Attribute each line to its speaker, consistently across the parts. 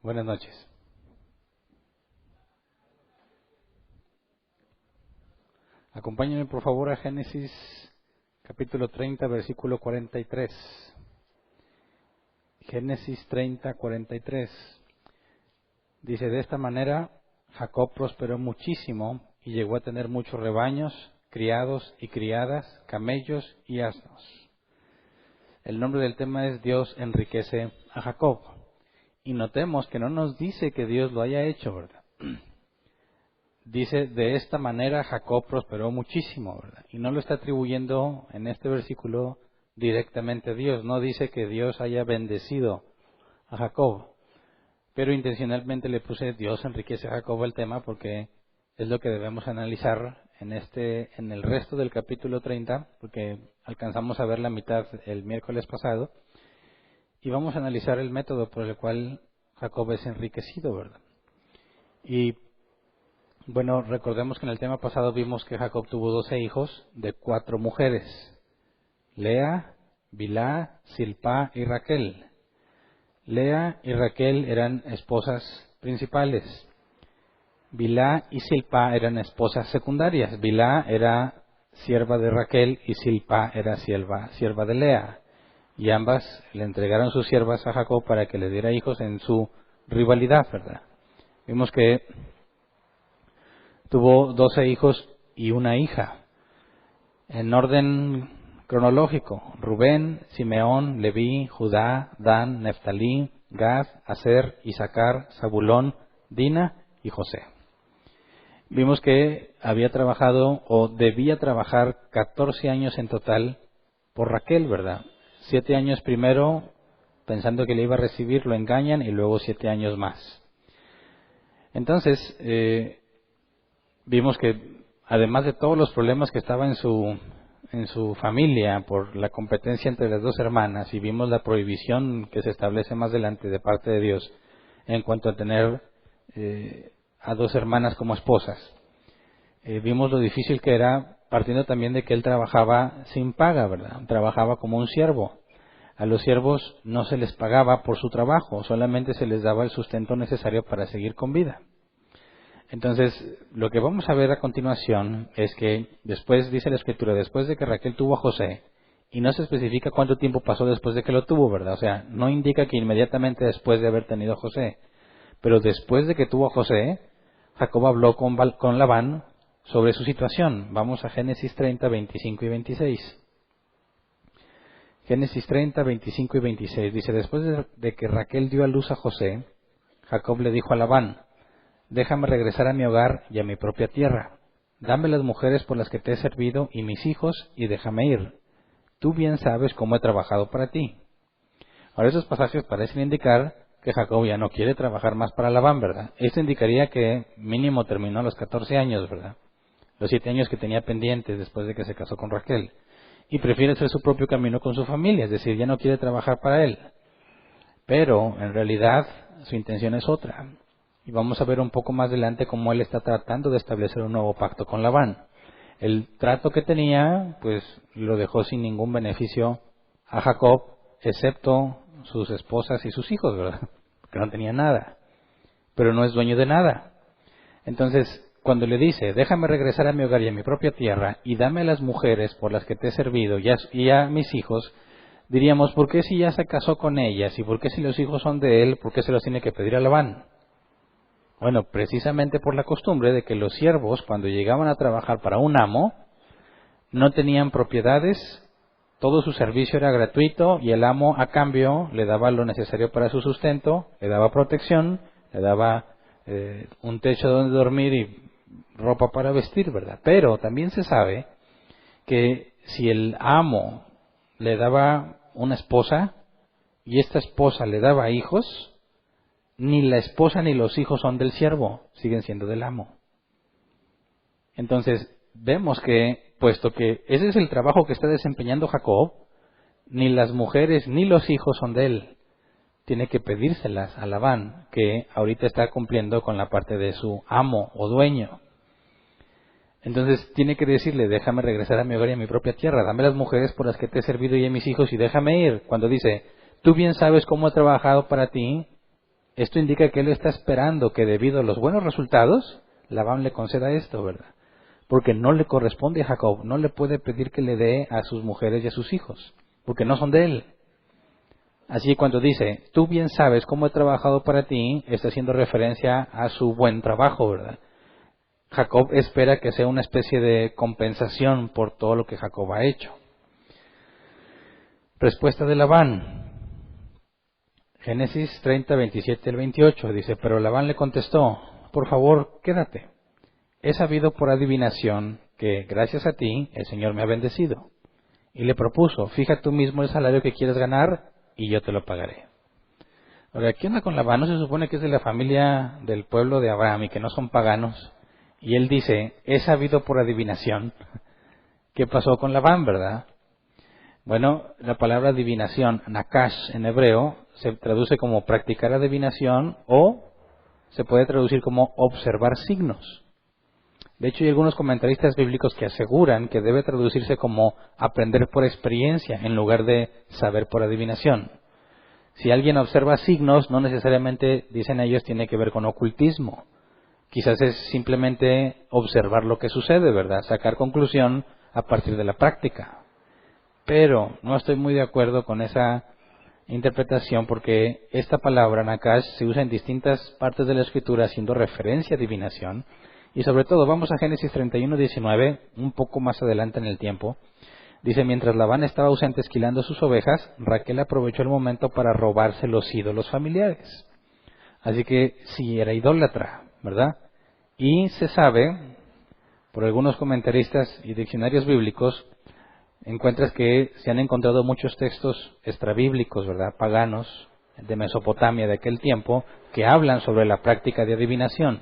Speaker 1: Buenas noches. Acompáñenme por favor a Génesis capítulo 30, versículo 43. Génesis 30, 43. Dice, de esta manera Jacob prosperó muchísimo y llegó a tener muchos rebaños, criados y criadas, camellos y asnos. El nombre del tema es Dios enriquece a Jacob. Y notemos que no nos dice que Dios lo haya hecho, ¿verdad? Dice, de esta manera Jacob prosperó muchísimo, ¿verdad? Y no lo está atribuyendo en este versículo directamente a Dios. No dice que Dios haya bendecido a Jacob. Pero intencionalmente le puse Dios enriquece a Jacob el tema porque es lo que debemos analizar en el resto del capítulo 30, porque alcanzamos a ver la mitad el miércoles pasado. Y vamos a analizar el método por el cual Jacob es enriquecido, ¿verdad? Y bueno, recordemos que en el tema pasado vimos que Jacob tuvo 12 hijos de 4 mujeres: Lea, Bilhá, Zilpá y Raquel. Lea y Raquel eran esposas principales. Bilhá y Zilpá eran esposas secundarias. Bilhá era sierva de Raquel y Zilpá era sierva de Lea. Y ambas le entregaron sus siervas a Jacob para que le diera hijos en su rivalidad, ¿verdad? Vimos que tuvo 12 hijos y una hija. En orden cronológico: Rubén, Simeón, Leví, Judá, Dan, Neftalí, Gad, Aser, Isaacar, Zabulón, Dina y José. Vimos que había trabajado o debía trabajar 14 años en total por Raquel, ¿verdad? 7 años primero, pensando que le iba a recibir, lo engañan, y luego 7 años más. Entonces, vimos que además de todos los problemas que estaba en su familia por la competencia entre las dos hermanas, y vimos la prohibición que se establece más adelante de parte de Dios en cuanto a tener a dos hermanas como esposas, vimos lo difícil que era, partiendo también de que él trabajaba sin paga, ¿verdad? Trabajaba como un siervo. A los siervos no se les pagaba por su trabajo, solamente se les daba el sustento necesario para seguir con vida. Entonces, lo que vamos a ver a continuación es que después, dice la Escritura, después de que Raquel tuvo a José, y no se especifica cuánto tiempo pasó después de que lo tuvo, ¿verdad? O sea, no indica que inmediatamente después de haber tenido a José, pero después de que tuvo a José, Jacob habló con Labán sobre su situación. Vamos a Génesis 30, 25 y 26. Génesis 30, 25 y 26 dice, después de que Raquel dio a luz a José, Jacob le dijo a Labán, déjame regresar a mi hogar y a mi propia tierra. Dame las mujeres por las que te he servido y mis hijos, y déjame ir. Tú bien sabes cómo he trabajado para ti. Ahora, esos pasajes parecen indicar que Jacob ya no quiere trabajar más para Labán, ¿verdad? Esto indicaría que mínimo terminó a los 14 años, ¿verdad? Los 7 años que tenía pendientes después de que se casó con Raquel. Y prefiere hacer su propio camino con su familia, es decir, ya no quiere trabajar para él. Pero, en realidad, su intención es otra. Y vamos a ver un poco más adelante cómo él está tratando de establecer un nuevo pacto con Labán. El trato que tenía, pues, lo dejó sin ningún beneficio a Jacob, excepto sus esposas y sus hijos, ¿verdad? Porque no tenía nada. Pero no es dueño de nada. Entonces, cuando le dice, déjame regresar a mi hogar y a mi propia tierra, y dame a las mujeres por las que te he servido y a mis hijos, diríamos, ¿por qué si ya se casó con ellas? ¿Y por qué si los hijos son de él? ¿Por qué se los tiene que pedir a Labán? Bueno, precisamente por la costumbre de que los siervos, cuando llegaban a trabajar para un amo, no tenían propiedades, todo su servicio era gratuito, y el amo a cambio le daba lo necesario para su sustento, le daba protección, le daba un techo donde dormir y ropa para vestir, ¿verdad? Pero también se sabe que si el amo le daba una esposa y esta esposa le daba hijos, ni la esposa ni los hijos son del siervo, siguen siendo del amo. Entonces, vemos que, puesto que ese es el trabajo que está desempeñando Jacob, ni las mujeres ni los hijos son de él. Tiene que pedírselas a Labán, que ahorita está cumpliendo con la parte de su amo o dueño. Entonces tiene que decirle, déjame regresar a mi hogar y a mi propia tierra, dame las mujeres por las que te he servido y a mis hijos, y déjame ir. Cuando dice, tú bien sabes cómo he trabajado para ti, Esto indica que él está esperando que debido a los buenos resultados, Labán le conceda esto, ¿verdad? Porque no le corresponde a Jacob, no le puede pedir que le dé a sus mujeres y a sus hijos, porque no son de él. Así cuando dice, tú bien sabes cómo he trabajado para ti, está haciendo referencia a su buen trabajo, ¿verdad? Jacob espera que sea una especie de compensación por todo lo que Jacob ha hecho. Respuesta de Labán. Génesis 30, 27 al 28 dice, pero Labán le contestó, por favor, quédate. He sabido por adivinación que, gracias a ti, el Señor me ha bendecido. Y le propuso, fija tú mismo el salario que quieres ganar y yo te lo pagaré. Ahora, ¿qué onda con Labán? ¿No se supone que es de la familia del pueblo de Abraham y que no son paganos? Y él dice, he sabido por adivinación. ¿Qué pasó con Labán, verdad? Bueno, la palabra adivinación, nakash en hebreo, se traduce como practicar adivinación o se puede traducir como observar signos. De hecho, hay algunos comentaristas bíblicos que aseguran que debe traducirse como aprender por experiencia en lugar de saber por adivinación. Si alguien observa signos, no necesariamente, dicen ellos, tiene que ver con ocultismo. Quizás es simplemente observar lo que sucede, ¿verdad? Sacar conclusión a partir de la práctica. Pero no estoy muy de acuerdo con esa interpretación porque esta palabra, nakash, se usa en distintas partes de la Escritura haciendo referencia a adivinación. Y sobre todo, vamos a Génesis 31, 19, un poco más adelante en el tiempo. Dice, mientras Labán estaba ausente esquilando sus ovejas, Raquel aprovechó el momento para robarse los ídolos familiares. Así que sí era idólatra, ¿verdad? Y se sabe, por algunos comentaristas y diccionarios bíblicos, encuentras que se han encontrado muchos textos extrabíblicos, ¿verdad? Paganos, de Mesopotamia de aquel tiempo, que hablan sobre la práctica de adivinación.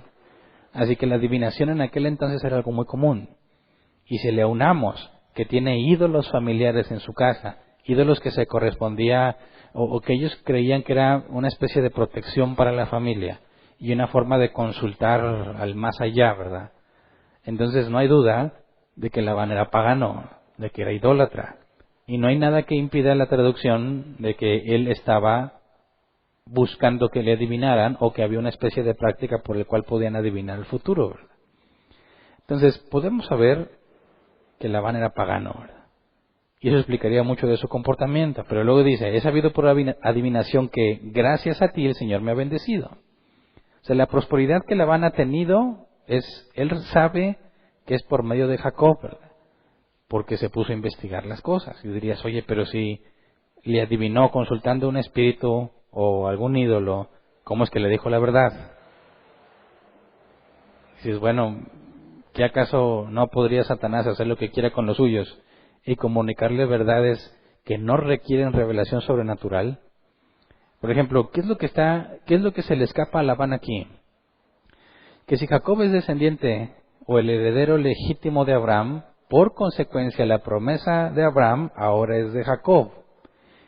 Speaker 1: Así que la adivinación en aquel entonces era algo muy común. Y si le aunamos que tiene ídolos familiares en su casa, ídolos que se correspondía o que ellos creían que era una especie de protección para la familia y una forma de consultar al más allá, ¿verdad? Entonces no hay duda de que Labán era pagano, de que era idólatra. Y no hay nada que impida la traducción de que él estaba buscando que le adivinaran o que había una especie de práctica por la cual podían adivinar el futuro, ¿verdad? Entonces podemos saber que Labán era pagano, ¿verdad? Y eso explicaría mucho de su comportamiento. Pero luego dice, he sabido por adivinación que gracias a ti el Señor me ha bendecido. O sea, la prosperidad que Labán ha tenido, él sabe que es por medio de Jacob, ¿verdad? Porque se puso a investigar las cosas. Y dirías, oye, pero si le adivinó consultando un espíritu o algún ídolo, ¿cómo es que le dijo la verdad? Dices, bueno, ¿qué acaso no podría Satanás hacer lo que quiera con los suyos y comunicarle verdades que no requieren revelación sobrenatural? Por ejemplo, ¿qué es lo que se le escapa a Labán aquí? Que si Jacob es descendiente o el heredero legítimo de Abraham, por consecuencia la promesa de Abraham ahora es de Jacob.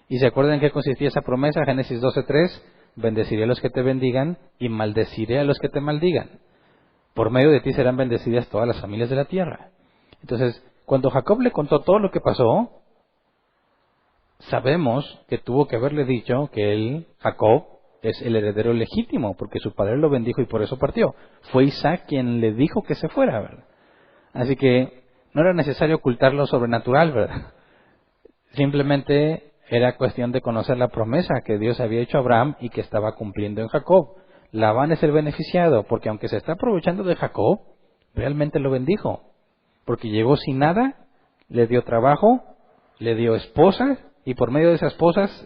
Speaker 1: ¿Y se acuerdan en qué consistía esa promesa? Génesis 12:3, bendeciré a los que te bendigan y maldeciré a los que te maldigan. Por medio de ti serán bendecidas todas las familias de la tierra. Entonces, cuando Jacob le contó todo lo que pasó, sabemos que tuvo que haberle dicho que él, Jacob, es el heredero legítimo, porque su padre lo bendijo y por eso partió. Fue Isaac quien le dijo que se fuera, ¿verdad? Así que no era necesario ocultar lo sobrenatural, ¿verdad? Simplemente era cuestión de conocer la promesa que Dios había hecho a Abraham y que estaba cumpliendo en Jacob. Labán es el beneficiado, porque aunque se está aprovechando de Jacob, realmente lo bendijo. Porque llegó sin nada, le dio trabajo, le dio esposas, y por medio de esas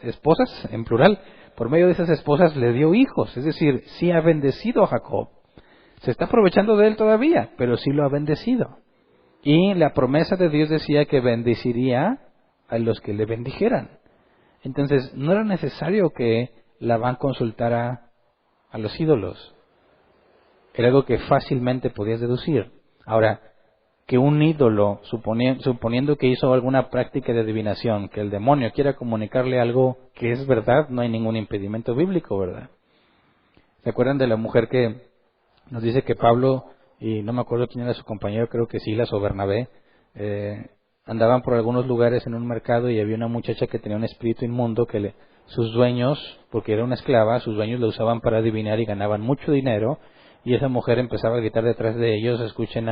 Speaker 1: esposas en plural, por medio de esas esposas le dio hijos. Es decir, sí ha bendecido a Jacob. Se está aprovechando de él todavía, pero sí lo ha bendecido. Y la promesa de Dios decía que bendeciría a los que le bendijeran. Entonces, no era necesario que Labán consultara a los ídolos. Era algo que fácilmente podías deducir. Ahora, que un ídolo, suponiendo que hizo alguna práctica de adivinación, que el demonio quiera comunicarle algo que es verdad, no hay ningún impedimento bíblico, ¿verdad? ¿Se acuerdan de la mujer que nos dice que Pablo, y no me acuerdo quién era su compañero, creo que Silas o Bernabé, andaban por algunos lugares en un mercado y había una muchacha que tenía un espíritu inmundo que sus dueños, porque era una esclava, sus dueños la usaban para adivinar y ganaban mucho dinero, y esa mujer empezaba a gritar detrás de ellos, escuchen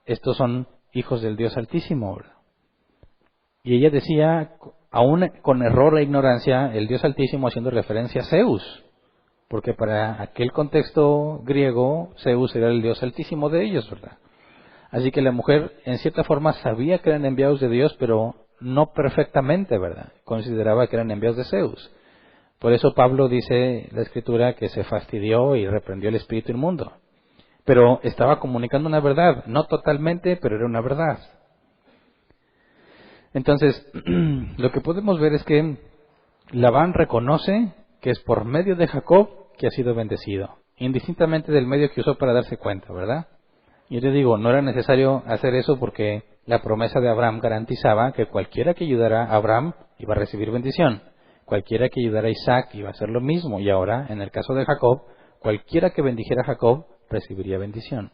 Speaker 1: estos son hijos del Dios Altísimo. Y ella decía, aún con error e ignorancia, el Dios Altísimo haciendo referencia a Zeus, porque para aquel contexto griego, Zeus era el Dios Altísimo de ellos, ¿verdad? Así que la mujer, en cierta forma, sabía que eran enviados de Dios, pero no perfectamente, ¿verdad? Consideraba que eran enviados de Zeus. Por eso Pablo dice la Escritura que se fastidió y reprendió el espíritu inmundo. Pero estaba comunicando una verdad, no totalmente, pero era una verdad. Entonces, lo que podemos ver es que Labán reconoce que es por medio de Jacob que ha sido bendecido, indistintamente del medio que usó para darse cuenta, ¿verdad? Yo te digo, no era necesario hacer eso porque la promesa de Abraham garantizaba que cualquiera que ayudara a Abraham iba a recibir bendición. Cualquiera que ayudara a Isaac iba a hacer lo mismo. Y ahora, en el caso de Jacob, cualquiera que bendijera a Jacob recibiría bendición.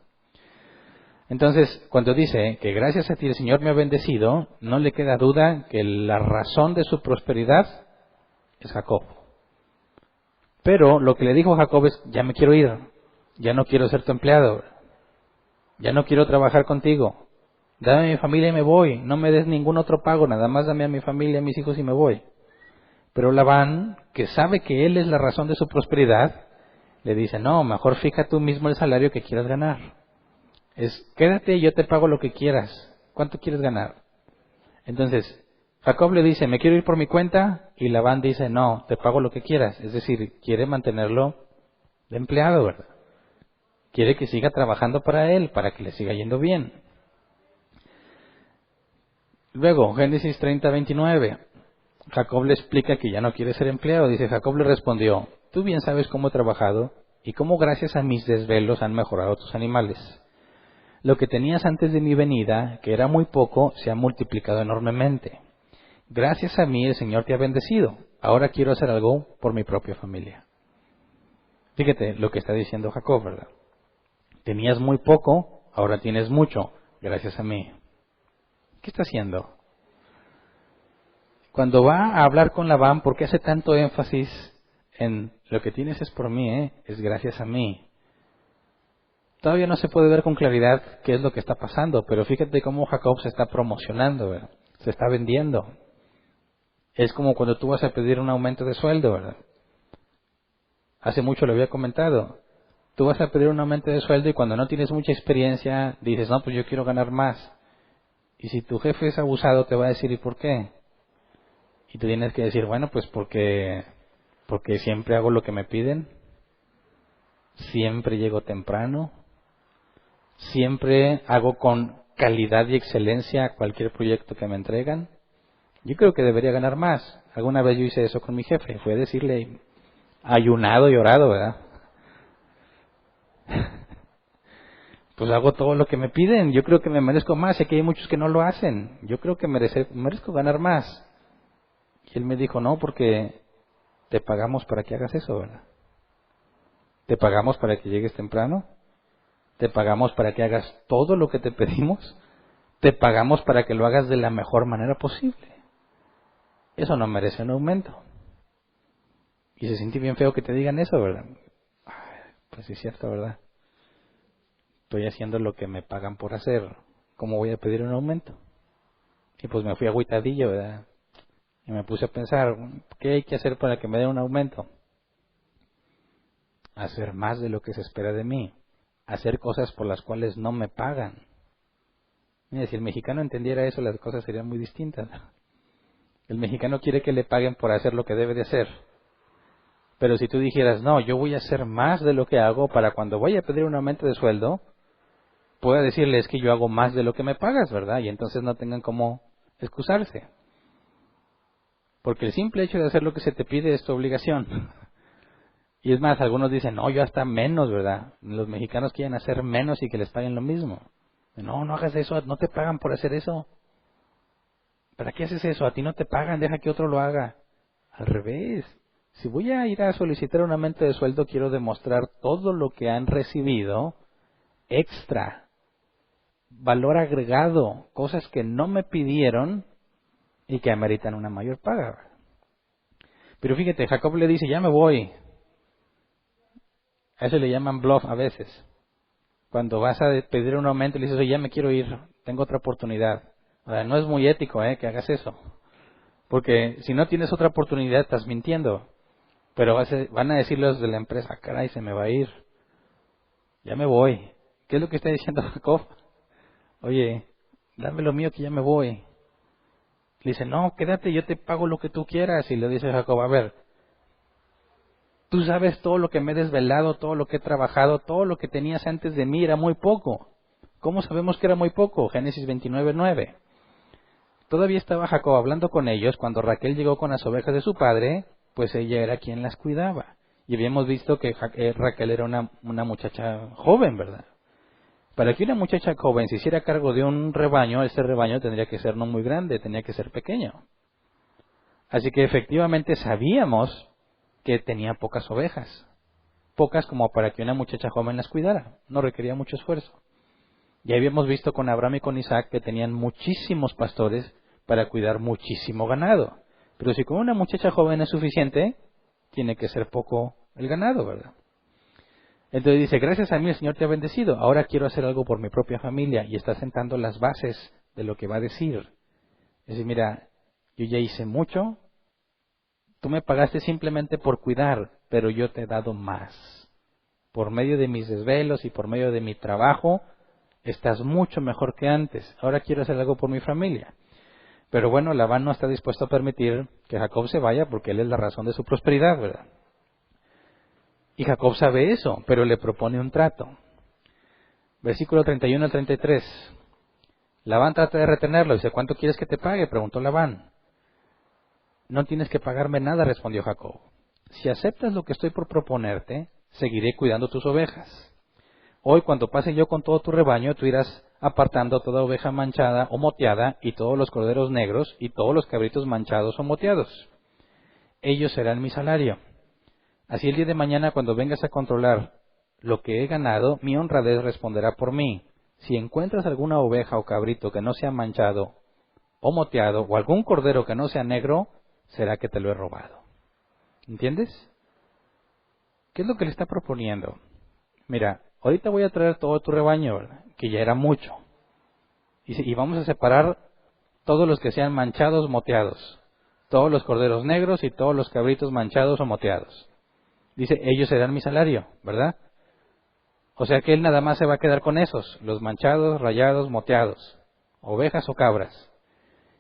Speaker 1: Entonces, cuando dice que gracias a ti el Señor me ha bendecido, no le queda duda que la razón de su prosperidad es Jacob. Pero lo que le dijo Jacob es, ya me quiero ir, ya no quiero ser tu empleado, ya no quiero trabajar contigo, dame a mi familia y me voy, no me des ningún otro pago, nada más dame a mi familia, a mis hijos y me voy. Pero Labán, que sabe que él es la razón de su prosperidad, le dice, no, mejor fija tú mismo el salario que quieras ganar. Quédate y yo te pago lo que quieras. ¿Cuánto quieres ganar? Entonces, Jacob le dice, me quiero ir por mi cuenta, y Labán dice, no, te pago lo que quieras. Es decir, quiere mantenerlo de empleado, ¿verdad? Quiere que siga trabajando para él, para que le siga yendo bien. Luego, Génesis 30:29, Jacob le explica que ya no quiere ser empleado. Dice, Jacob le respondió, tú bien sabes cómo he trabajado y cómo gracias a mis desvelos han mejorado tus animales. Lo que tenías antes de mi venida, que era muy poco, se ha multiplicado enormemente. Gracias a mí el Señor te ha bendecido. Ahora quiero hacer algo por mi propia familia. Fíjate lo que está diciendo Jacob, ¿verdad? Tenías muy poco, ahora tienes mucho, gracias a mí. ¿Qué está haciendo? Cuando va a hablar con Labán, ¿por qué hace tanto énfasis en lo que tienes es por mí, es gracias a mí? Todavía no se puede ver con claridad qué es lo que está pasando, pero fíjate cómo Jacob se está promocionando, ¿verdad? Se está vendiendo. Es como cuando tú vas a pedir un aumento de sueldo, ¿verdad? Hace mucho lo había comentado. Tú vas a pedir un aumento de sueldo y cuando no tienes mucha experiencia, dices, no, pues yo quiero ganar más. Y si tu jefe es abusado, te va a decir, ¿y por qué? Y tú tienes que decir, bueno, pues porque siempre hago lo que me piden, siempre llego temprano, siempre hago con calidad y excelencia cualquier proyecto que me entregan. Yo creo que debería ganar más. Alguna vez yo hice eso con mi jefe, fue decirle, ayunado y orado, ¿verdad? Pues hago todo lo que me piden, yo creo que me merezco más, sé que hay muchos que no lo hacen, yo creo que merezco ganar más. Y él me dijo, no, porque te pagamos para que hagas eso, ¿verdad? Te pagamos para que llegues temprano, te pagamos para que hagas todo lo que te pedimos, te pagamos para que lo hagas de la mejor manera posible. Eso no merece un aumento. Y se siente bien feo que te digan eso, ¿verdad? Pues sí es cierto, ¿verdad? Estoy haciendo lo que me pagan por hacer. ¿Cómo voy a pedir un aumento? Y pues me fui agüitadillo, ¿verdad? Y me puse a pensar, ¿qué hay que hacer para que me den un aumento? Hacer más de lo que se espera de mí. Hacer cosas por las cuales no me pagan. Mira, si el mexicano entendiera eso, las cosas serían muy distintas. El mexicano quiere que le paguen por hacer lo que debe de hacer. Pero si tú dijeras, no, yo voy a hacer más de lo que hago para cuando vaya a pedir un aumento de sueldo, pueda decirles que yo hago más de lo que me pagas, ¿verdad? Y entonces no tengan cómo excusarse. Porque el simple hecho de hacer lo que se te pide es tu obligación. Y es más, algunos dicen, no, yo hasta menos, ¿verdad? Los mexicanos quieren hacer menos y que les paguen lo mismo. No, no hagas eso, no te pagan por hacer eso. ¿Para qué haces eso? A ti no te pagan, deja que otro lo haga. Al revés. Si voy a ir a solicitar un aumento de sueldo, quiero demostrar todo lo que han recibido extra, valor agregado, cosas que no me pidieron y que ameritan una mayor paga. Pero fíjate, Jacob le dice, ya me voy. A eso le llaman bluff a veces. Cuando vas a pedir un aumento, le dices, oye, ya me quiero ir, tengo otra oportunidad. Ahora, no es muy ético que hagas eso. Porque si no tienes otra oportunidad, estás mintiendo. Pero van a decir los de la empresa, caray, se me va a ir. Ya me voy. ¿Qué es lo que está diciendo Jacob? Oye, dame lo mío que ya me voy. Le dice, no, quédate, yo te pago lo que tú quieras. Y le dice Jacob, a ver, tú sabes todo lo que me he desvelado, todo lo que he trabajado, todo lo que tenías antes de mí era muy poco. ¿Cómo sabemos que era muy poco? Génesis 29:9. Todavía estaba Jacob hablando con ellos cuando Raquel llegó con las ovejas de su padre, pues ella era quien las cuidaba. Y habíamos visto que Raquel era una muchacha joven, ¿verdad? Para que una muchacha joven se hiciera cargo de un rebaño, ese rebaño tendría que ser no muy grande, tenía que ser pequeño. Así que efectivamente sabíamos que tenía pocas ovejas. Pocas como para que una muchacha joven las cuidara. No requería mucho esfuerzo. Ya habíamos visto con Abraham y con Isaac que tenían muchísimos pastores para cuidar muchísimo ganado. Pero si con una muchacha joven es suficiente, tiene que ser poco el ganado, ¿verdad? Entonces dice, gracias a mí el Señor te ha bendecido, ahora quiero hacer algo por mi propia familia, y está sentando las bases de lo que va a decir. Es decir, mira, yo ya hice mucho, tú me pagaste simplemente por cuidar, pero yo te he dado más. Por medio de mis desvelos y por medio de mi trabajo, estás mucho mejor que antes, ahora quiero hacer algo por mi familia. Pero bueno, Labán no está dispuesto a permitir que Jacob se vaya porque él es la razón de su prosperidad, ¿verdad? Y Jacob sabe eso, pero le propone un trato. Versículo 31 al 33. Labán trata de retenerlo. Dice, ¿cuánto quieres que te pague? Preguntó Labán. No tienes que pagarme nada, respondió Jacob. Si aceptas lo que estoy por proponerte, seguiré cuidando tus ovejas. Hoy, cuando pase yo con todo tu rebaño, tú irás apartando toda oveja manchada o moteada, y todos los corderos negros, y todos los cabritos manchados o moteados. Ellos serán mi salario. Así el día de mañana, cuando vengas a controlar lo que he ganado, mi honradez responderá por mí. Si encuentras alguna oveja o cabrito que no sea manchado o moteado, o algún cordero que no sea negro, será que te lo he robado. ¿Entiendes? ¿Qué es lo que le está proponiendo? Mira, ahorita voy a traer todo tu rebaño, ¿verdad? Que ya era mucho. Y vamos a separar todos los que sean manchados, moteados. Todos los corderos negros y todos los cabritos manchados o moteados. Dice, ellos serán mi salario, ¿verdad? O sea que él nada más se va a quedar con esos, los manchados, rayados, moteados, ovejas o cabras.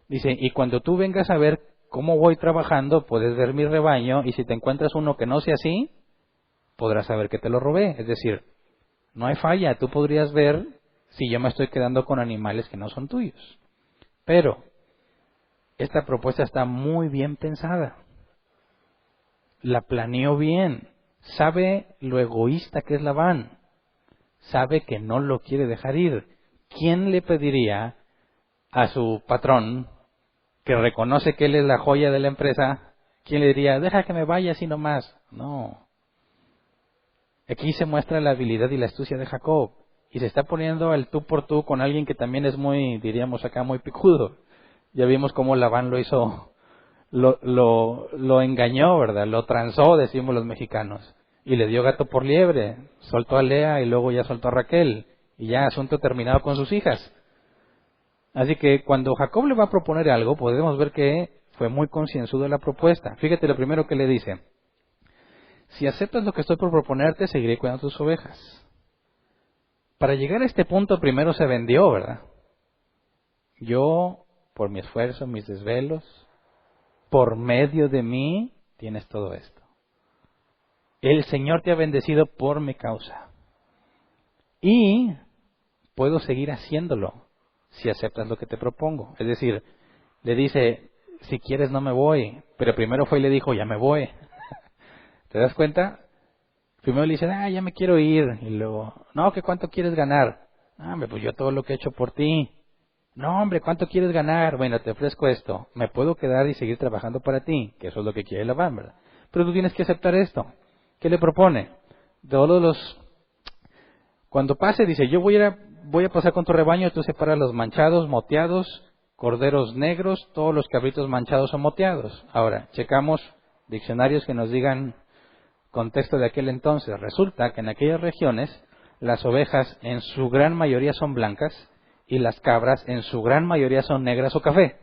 Speaker 1: Dice, y cuando tú vengas a ver cómo voy trabajando, puedes ver mi rebaño, y si te encuentras uno que no sea así, podrás saber que te lo robé. Es decir, no hay falla, tú podrías ver si yo me estoy quedando con animales que no son tuyos. Pero esta propuesta está muy bien pensada. La planeó bien, sabe lo egoísta que es Labán, sabe que no lo quiere dejar ir. ¿Quién le pediría a su patrón, que reconoce que él es la joya de la empresa, quién le diría, deja que me vaya así nomás? No. Aquí se muestra la habilidad y la astucia de Jacob, y se está poniendo al tú por tú con alguien que también es muy, diríamos acá, muy picudo. Ya vimos cómo Labán lo hizo. Lo engañó, ¿verdad? Lo transó, decimos los mexicanos. Y le dio gato por liebre. Soltó a Lea y luego ya soltó a Raquel. Y ya asunto terminado con sus hijas. Así que cuando Jacob le va a proponer algo, podemos ver que fue muy concienzudo en la propuesta. Fíjate lo primero que le dice. Si aceptas lo que estoy por proponerte, seguiré cuidando tus ovejas. Para llegar a este punto primero se vendió, ¿verdad? Yo, por mi esfuerzo, mis desvelos, por medio de mí tienes todo esto. El Señor te ha bendecido por mi causa. Y puedo seguir haciéndolo si aceptas lo que te propongo. Es decir, le dice, si quieres no me voy. Pero primero fue y le dijo, ya me voy. ¿Te das cuenta? Primero le dice, ya me quiero ir. Y luego, no, ¿que cuánto quieres ganar? Hombre, pues yo todo lo que he hecho por ti. No, hombre, ¿cuánto quieres ganar? Bueno, te ofrezco esto. Me puedo quedar y seguir trabajando para ti, que eso es lo que quiere Labán, ¿verdad? Pero tú tienes que aceptar esto. ¿Qué le propone? Cuando pase, dice, yo voy a pasar con tu rebaño, tú separas los manchados, moteados, corderos negros, todos los cabritos manchados o moteados. Ahora, checamos diccionarios que nos digan contexto de aquel entonces. Resulta que en aquellas regiones las ovejas en su gran mayoría son blancas y las cabras en su gran mayoría son negras o café.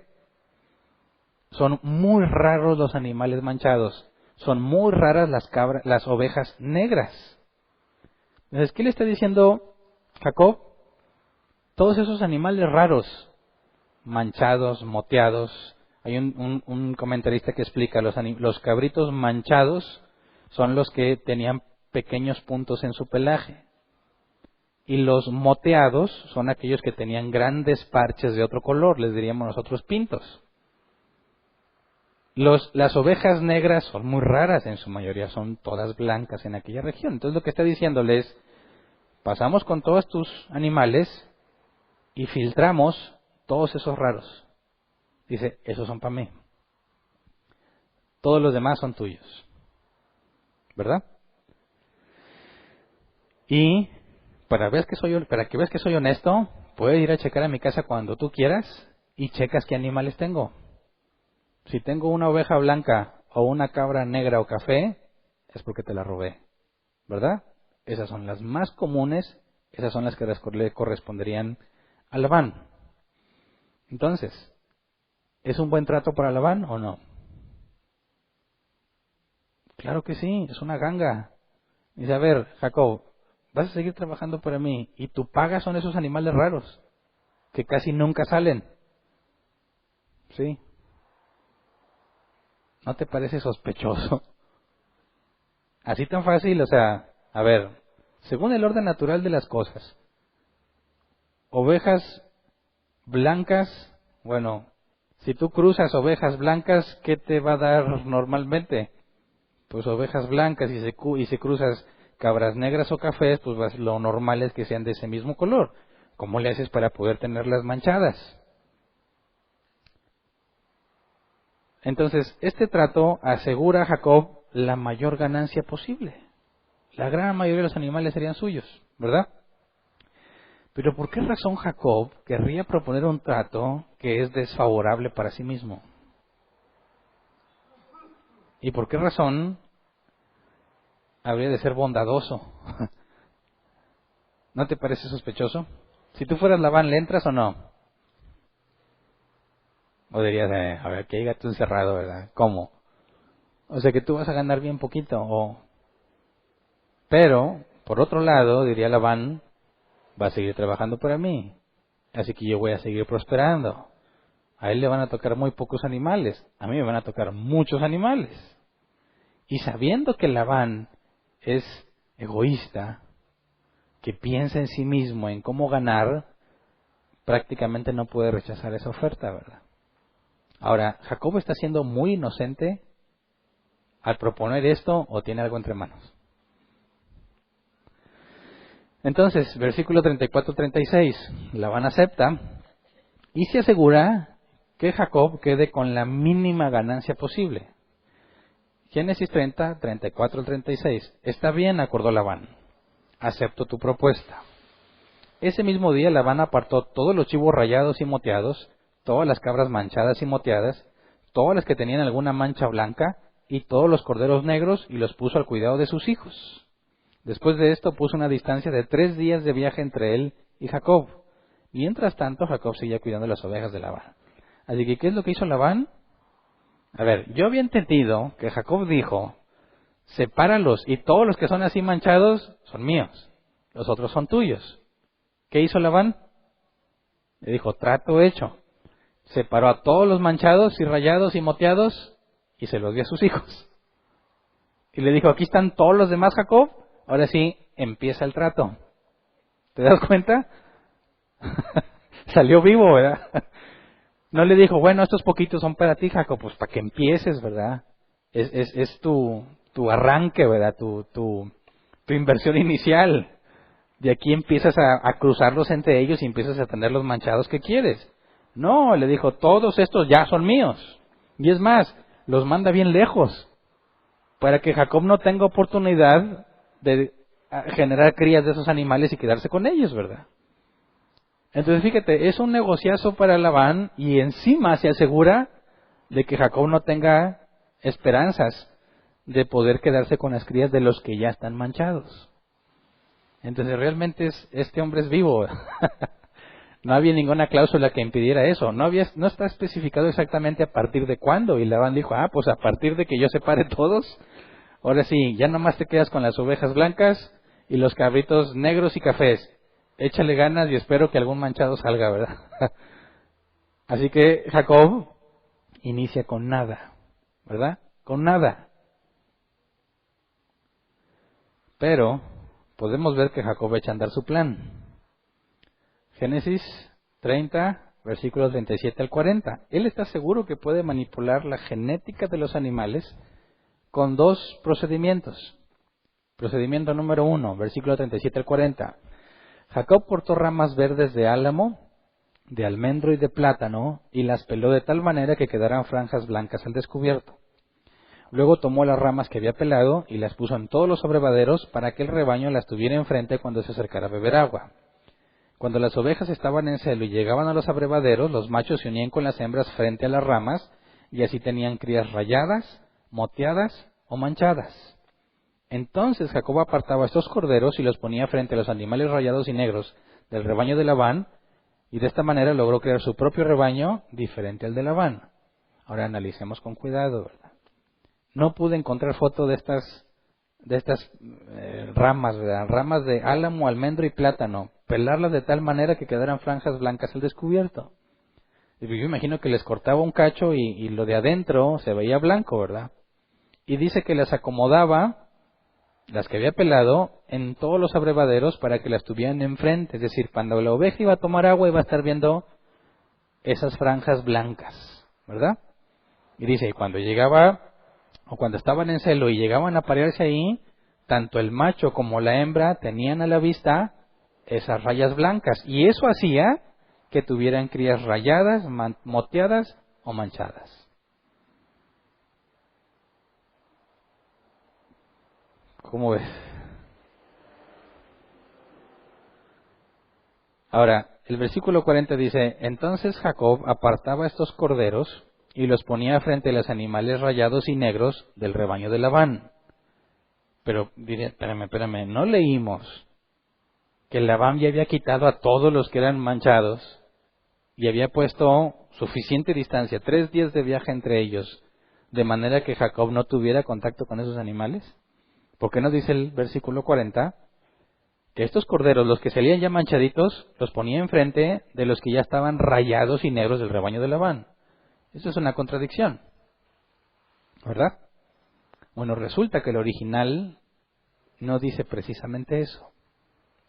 Speaker 1: Son muy raros los animales manchados. Son muy raras las ovejas negras. Entonces, ¿qué le está diciendo Jacob? Todos esos animales raros, manchados, moteados. Hay un comentarista que explica, los cabritos manchados son los que tenían pequeños puntos en su pelaje. Y los moteados son aquellos que tenían grandes parches de otro color, les diríamos nosotros pintos. Las ovejas negras son muy raras, en su mayoría son todas blancas en aquella región. Entonces lo que está diciéndoles, pasamos con todos tus animales y filtramos todos esos raros. Dice, esos son para mí. Todos los demás son tuyos. ¿Verdad? Y para que veas que soy honesto, puedes ir a checar a mi casa cuando tú quieras y checas qué animales tengo. Si tengo una oveja blanca o una cabra negra o café, es porque te la robé. ¿Verdad? Esas son las más comunes, esas son las que le corresponderían a Labán. Entonces, ¿es un buen trato para Labán o no? Claro que sí, es una ganga. Dice, a ver, Jacob, vas a seguir trabajando para mí y tu paga son esos animales raros que casi nunca salen. ¿Sí? ¿No te parece sospechoso? Así tan fácil, o sea, a ver, según el orden natural de las cosas, ovejas blancas, bueno, si tú cruzas ovejas blancas, ¿qué te va a dar normalmente? Pues ovejas blancas, y si cruzas cabras negras o cafés, pues lo normal es que sean de ese mismo color. ¿Cómo le haces para poder tenerlas manchadas? Entonces, este trato asegura a Jacob la mayor ganancia posible. La gran mayoría de los animales serían suyos, ¿verdad? Pero ¿por qué razón Jacob querría proponer un trato que es desfavorable para sí mismo? ¿Y por qué razón habría de ser bondadoso? ¿No te parece sospechoso? Si tú fueras Labán, ¿le entras o no? O dirías, a ver, que diga tú encerrado, ¿verdad? ¿Cómo? O sea que tú vas a ganar bien poquito. Pero, por otro lado, diría Labán, va a seguir trabajando para mí. Así que yo voy a seguir prosperando. A él le van a tocar muy pocos animales. A mí me van a tocar muchos animales. Y sabiendo que Labán es egoísta, que piensa en sí mismo, en cómo ganar, prácticamente no puede rechazar esa oferta, ¿verdad? Ahora, ¿Jacob está siendo muy inocente al proponer esto o tiene algo entre manos? Entonces, versículo 34-36, Labán acepta y se asegura que Jacob quede con la mínima ganancia posible. Génesis 30, 34-36. Está bien, acordó Labán, acepto tu propuesta. Ese mismo día Labán apartó todos los chivos rayados y moteados, todas las cabras manchadas y moteadas, todas las que tenían alguna mancha blanca, y todos los corderos negros, y los puso al cuidado de sus hijos. Después de esto puso una distancia de 3 días de viaje entre él y Jacob. Mientras tanto, Jacob seguía cuidando las ovejas de Labán. Así que, ¿qué es lo que hizo Labán? A ver, yo había entendido que Jacob dijo, sepáralos, y todos los que son así manchados son míos, los otros son tuyos. ¿Qué hizo Labán? Le dijo, trato hecho. Separó a todos los manchados y rayados y moteados y se los dio a sus hijos. Y le dijo, aquí están todos los demás, Jacob. Ahora sí, empieza el trato. ¿Te das cuenta? Salió vivo, ¿verdad? No le dijo, bueno, estos poquitos son para ti, Jacob, pues para que empieces, ¿verdad? Es tu arranque, ¿verdad? Tu inversión inicial. De aquí empiezas a cruzarlos entre ellos y empiezas a tener los manchados que quieres. No, le dijo, todos estos ya son míos. Y es más, los manda bien lejos, para que Jacob no tenga oportunidad de generar crías de esos animales y quedarse con ellos, ¿verdad? Entonces fíjate, es un negociazo para Labán y encima se asegura de que Jacob no tenga esperanzas de poder quedarse con las crías de los que ya están manchados. Entonces realmente este hombre es vivo. No había ninguna cláusula que impidiera eso. No está especificado exactamente a partir de cuándo. Y Labán dijo, pues a partir de que yo separe todos, ahora sí, ya nomás te quedas con las ovejas blancas y los cabritos negros y cafés. Échale ganas y espero que algún manchado salga, ¿verdad? Así que Jacob inicia con nada, ¿verdad? Con nada. Pero podemos ver que Jacob echa a andar su plan. Génesis 30, versículos 37 al 40. Él está seguro que puede manipular la genética de los animales con dos procedimientos. Procedimiento número 1, versículo 37 al 40. Jacob cortó ramas verdes de álamo, de almendro y de plátano, y las peló de tal manera que quedaran franjas blancas al descubierto. Luego tomó las ramas que había pelado y las puso en todos los abrevaderos para que el rebaño las tuviera enfrente cuando se acercara a beber agua. Cuando las ovejas estaban en celo y llegaban a los abrevaderos, los machos se unían con las hembras frente a las ramas, y así tenían crías rayadas, moteadas o manchadas. Entonces Jacob apartaba estos corderos y los ponía frente a los animales rayados y negros del rebaño de Labán, y de esta manera logró crear su propio rebaño diferente al de Labán. Ahora analicemos con cuidado, ¿verdad? No pude encontrar foto de estas ramas, ¿verdad? Ramas de álamo, almendro y plátano. Pelarlas de tal manera que quedaran franjas blancas al descubierto. Y yo imagino que les cortaba un cacho y lo de adentro se veía blanco, ¿verdad? Y dice que las acomodaba, las que había pelado, en todos los abrevaderos para que las tuvieran enfrente. Es decir, cuando la oveja iba a tomar agua iba a estar viendo esas franjas blancas, ¿verdad? Y dice, y cuando llegaba, o cuando estaban en celo y llegaban a parearse ahí, tanto el macho como la hembra tenían a la vista esas rayas blancas. Y eso hacía que tuvieran crías rayadas, moteadas o manchadas. ¿Cómo ves? Ahora, el versículo 40 dice, entonces Jacob apartaba estos corderos y los ponía frente a los animales rayados y negros del rebaño de Labán. Pero diré, espérame, ¿no leímos que Labán ya había quitado a todos los que eran manchados y había puesto suficiente distancia, 3 días de viaje entre ellos, de manera que Jacob no tuviera contacto con esos animales? ¿Por qué no dice el versículo 40 que estos corderos, los que salían ya manchaditos, los ponía enfrente de los que ya estaban rayados y negros del rebaño de Labán? Eso es una contradicción, ¿verdad? Bueno, resulta que el original no dice precisamente eso.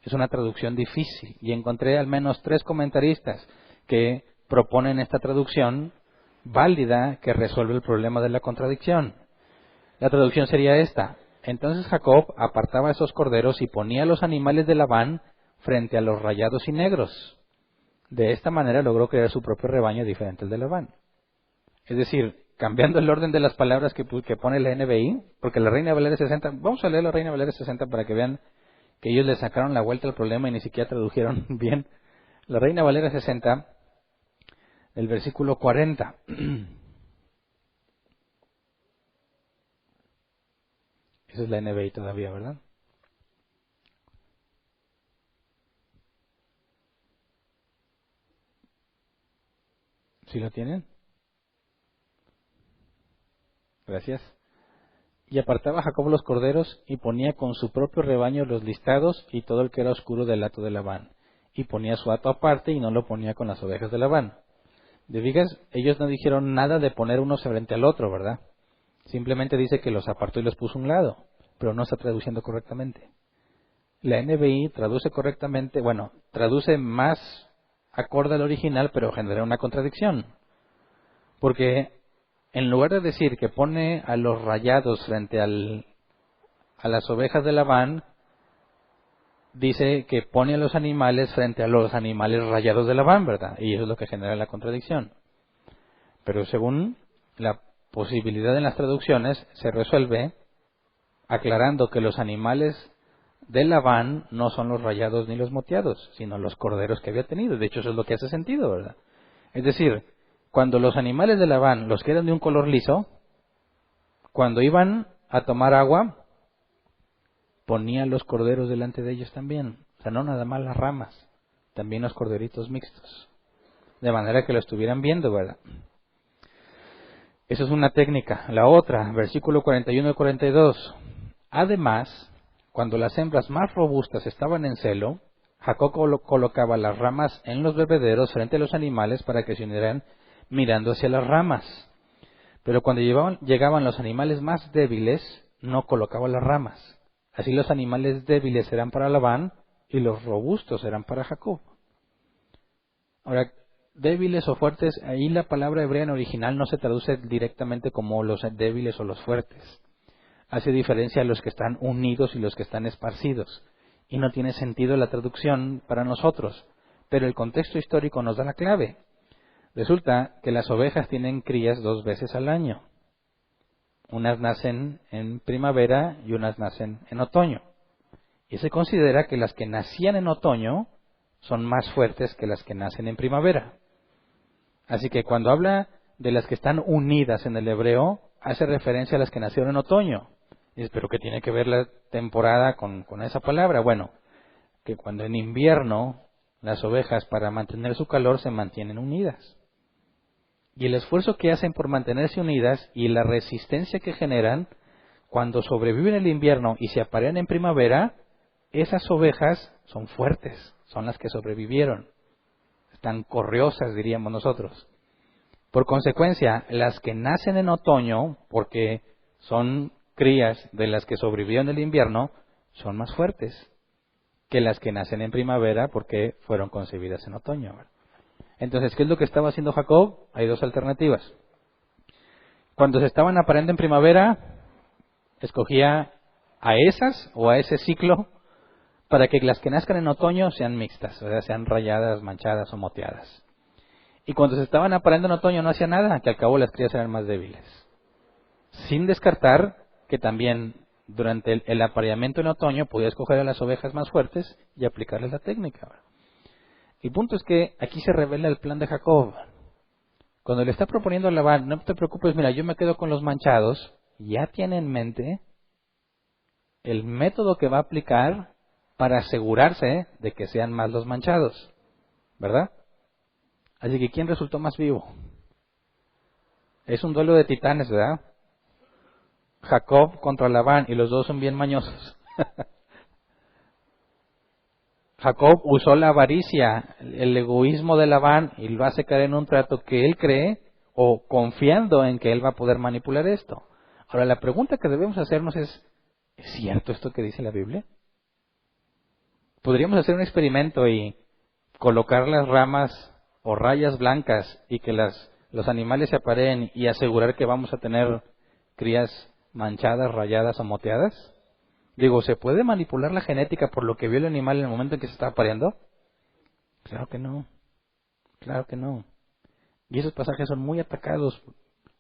Speaker 1: Es una traducción difícil y encontré al menos 3 comentaristas que proponen esta traducción válida que resuelve el problema de la contradicción. La traducción sería esta: entonces Jacob apartaba esos corderos y ponía los animales de Labán frente a los rayados y negros. De esta manera logró crear su propio rebaño diferente al de Labán. Es decir, cambiando el orden de las palabras que pone la NBI, porque la Reina Valera 60, vamos a leer la Reina Valera 60 para que vean que ellos le sacaron la vuelta al problema y ni siquiera tradujeron bien. La Reina Valera 60, el versículo 40. Esa es la NBI todavía, ¿verdad? ¿Sí lo tienen? Gracias. Y apartaba Jacob los corderos y ponía con su propio rebaño los listados y todo el que era oscuro del hato de Labán. Y ponía su hato aparte y no lo ponía con las ovejas de Labán. De vigas, ellos no dijeron nada de poner uno frente al otro, ¿verdad? Simplemente dice que los apartó y los puso a un lado, pero no está traduciendo correctamente. La NBI traduce correctamente, traduce más acorde al original, pero genera una contradicción. Porque en lugar de decir que pone a los rayados frente a las ovejas de Labán, dice que pone a los animales frente a los animales rayados de Labán, ¿verdad? Y eso es lo que genera la contradicción. Pero según la posibilidad en las traducciones, se resuelve aclarando que los animales de Labán no son los rayados ni los moteados, sino los corderos que había tenido. De hecho, eso es lo que hace sentido, ¿verdad? Es decir, cuando los animales de Labán, los que eran de un color liso, cuando iban a tomar agua, ponía los corderos delante de ellos también. O sea, no nada más las ramas, también los corderitos mixtos. De manera que lo estuvieran viendo, ¿verdad? Esa es una técnica. La otra, versículo 41 y 42. Además, cuando las hembras más robustas estaban en celo, Jacob colocaba las ramas en los bebederos frente a los animales para que se unieran mirando hacia las ramas. Pero cuando llegaban los animales más débiles, no colocaba las ramas. Así los animales débiles eran para Labán y los robustos eran para Jacob. Ahora, débiles o fuertes, ahí la palabra hebrea en original no se traduce directamente como los débiles o los fuertes. Hace diferencia a los que están unidos y los que están esparcidos. Y no tiene sentido la traducción para nosotros, pero el contexto histórico nos da la clave. Resulta que las ovejas tienen crías 2 veces al año. Unas nacen en primavera y unas nacen en otoño. Y se considera que las que nacían en otoño son más fuertes que las que nacen en primavera. Así que cuando habla de las que están unidas en el hebreo, hace referencia a las que nacieron en otoño. Y ¿pero qué tiene que ver la temporada con esa palabra? Bueno, que cuando en invierno las ovejas para mantener su calor se mantienen unidas. Y el esfuerzo que hacen por mantenerse unidas y la resistencia que generan cuando sobreviven el invierno y se aparean en primavera, esas ovejas son fuertes, son las que sobrevivieron. Están corriosas, diríamos nosotros. Por consecuencia, las que nacen en otoño, porque son crías de las que sobrevivieron el invierno, son más fuertes que las que nacen en primavera porque fueron concebidas en otoño. Entonces, ¿qué es lo que estaba haciendo Jacob? Hay 2 alternativas. Cuando se estaban apareando en primavera, escogía a esas o a ese ciclo para que las que nazcan en otoño sean mixtas, o sea, sean rayadas, manchadas o moteadas. Y cuando se estaban apareando en otoño no hacía nada, que al cabo las crías eran más débiles. Sin descartar que también durante el apareamiento en otoño podía escoger a las ovejas más fuertes y aplicarles la técnica. El punto es que aquí se revela el plan de Jacob. Cuando le está proponiendo a Labán, no te preocupes, mira, yo me quedo con los manchados, ya tiene en mente el método que va a aplicar para asegurarse de que sean más los manchados, ¿verdad? Así que ¿quién resultó más vivo? Es un duelo de titanes, ¿verdad? Jacob contra Labán, y los dos son bien mañosos. Jacob usó la avaricia, el egoísmo de Labán, y lo hace caer en un trato que él cree, o confiando en que él va a poder manipular esto. Ahora, la pregunta que debemos hacernos es cierto esto que dice la Biblia? ¿Podríamos hacer un experimento y colocar las ramas o rayas blancas y que los animales se apareen y asegurar que vamos a tener crías manchadas, rayadas o moteadas? Digo, ¿se puede manipular la genética por lo que vio el animal en el momento en que se está apareando? Claro que no. Claro que no. Y esos pasajes son muy atacados,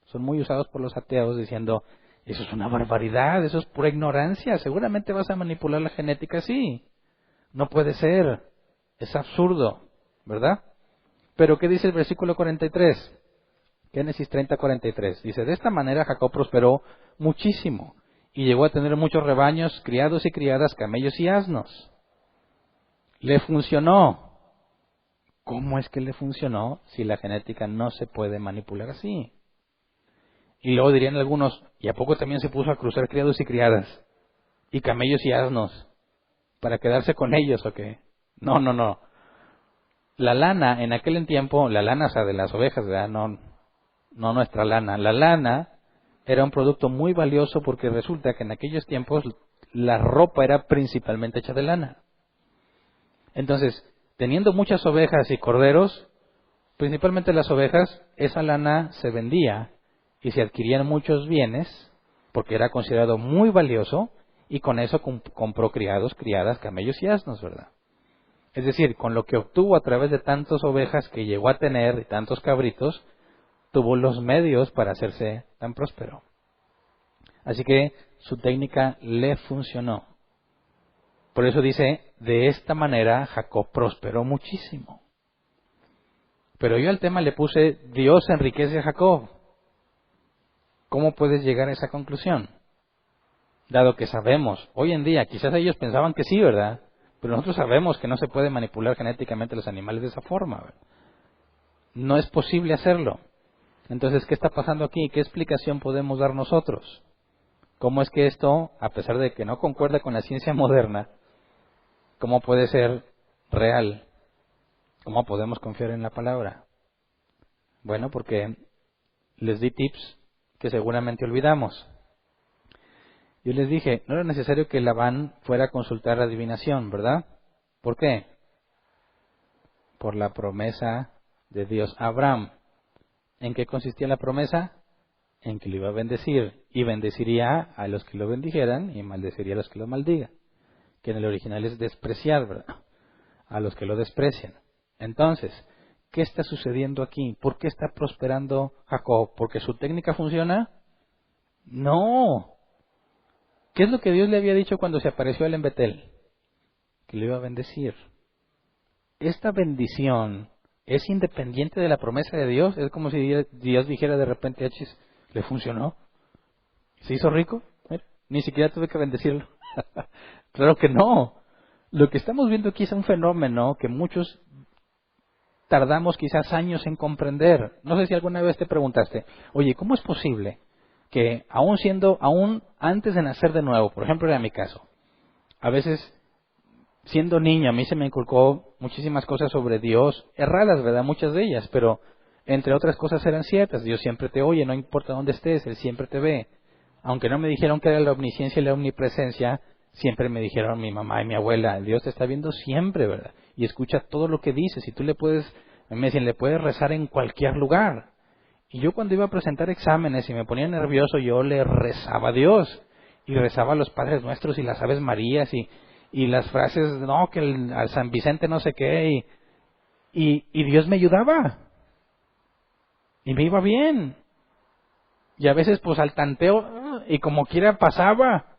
Speaker 1: son muy usados por los ateos diciendo, eso es una barbaridad, eso es pura ignorancia, seguramente vas a manipular la genética así. No puede ser, es absurdo, ¿verdad? Pero ¿qué dice el versículo 43? Génesis 30:43. Dice, de esta manera Jacob prosperó muchísimo y llegó a tener muchos rebaños, criados y criadas, camellos y asnos. Le funcionó. ¿Cómo es que le funcionó si la genética no se puede manipular así? Y luego dirían algunos, ¿y a poco también se puso a cruzar criados y criadas? Y camellos y asnos, ¿para quedarse con ellos o qué? No, no, no. La lana, en aquel tiempo, la lana, o sea, de las ovejas, ¿verdad? No nuestra lana. La lana era un producto muy valioso porque resulta que en aquellos tiempos la ropa era principalmente hecha de lana. Entonces, teniendo muchas ovejas y corderos, principalmente las ovejas, esa lana se vendía y se adquirían muchos bienes porque era considerado muy valioso y con eso compró criados, criadas, camellos y asnos, ¿verdad? Es decir, con lo que obtuvo a través de tantas ovejas que llegó a tener y tantos cabritos, tuvo los medios para hacerse tan próspero. Así que su técnica le funcionó. Por eso dice, de esta manera Jacob prosperó muchísimo. Pero yo al tema le puse, Dios enriquece a Jacob. ¿Cómo puedes llegar a esa conclusión? Dado que sabemos, hoy en día, quizás ellos pensaban que sí, ¿verdad? Pero nosotros sabemos que no se puede manipular genéticamente los animales de esa forma, ¿verdad? No es posible hacerlo. Entonces, ¿qué está pasando aquí? ¿Qué explicación podemos dar nosotros? ¿Cómo es que esto, a pesar de que no concuerda con la ciencia moderna, cómo puede ser real? ¿Cómo podemos confiar en la palabra? Bueno, porque les di tips que seguramente olvidamos. Yo les dije, no era necesario que Labán fuera a consultar la adivinación, ¿verdad? ¿Por qué? Por la promesa de Dios a Abraham. ¿En qué consistía la promesa? En que lo iba a bendecir, y bendeciría a los que lo bendijeran y maldeciría a los que lo maldigan, que en el original es despreciar, ¿verdad? A los que lo desprecian. Entonces, ¿qué está sucediendo aquí? ¿Por qué está prosperando Jacob? ¿Porque su técnica funciona? No. ¿Qué es lo que Dios le había dicho cuando se apareció a él en Betel? Que lo iba a bendecir. Esta bendición es independiente de la promesa de Dios. Es como si Dios dijera de repente, achis, ¿le funcionó? ¿Se hizo rico? Ni siquiera tuve que bendecirlo. Claro que no. Lo que estamos viendo aquí es un fenómeno que muchos tardamos quizás años en comprender. No sé si alguna vez te preguntaste, oye, ¿cómo es posible que aún antes de nacer de nuevo, por ejemplo era mi caso, a veces siendo niño a mí se me inculcó muchísimas cosas sobre Dios, erradas, ¿verdad? Muchas de ellas, pero entre otras cosas eran ciertas. Dios siempre te oye, no importa dónde estés, Él siempre te ve. Aunque no me dijeron que era la omnisciencia y la omnipresencia, siempre me dijeron mi mamá y mi abuela, Dios te está viendo siempre, ¿verdad? Y escucha todo lo que dices, y tú me decían, le puedes rezar en cualquier lugar. Y yo cuando iba a presentar exámenes y me ponía nervioso, yo le rezaba a Dios, y rezaba a los Padres Nuestros y las Aves Marías, y las frases, no, que al San Vicente no sé qué, y Dios me ayudaba, y me iba bien. Y a veces pues al tanteo, y como quiera pasaba.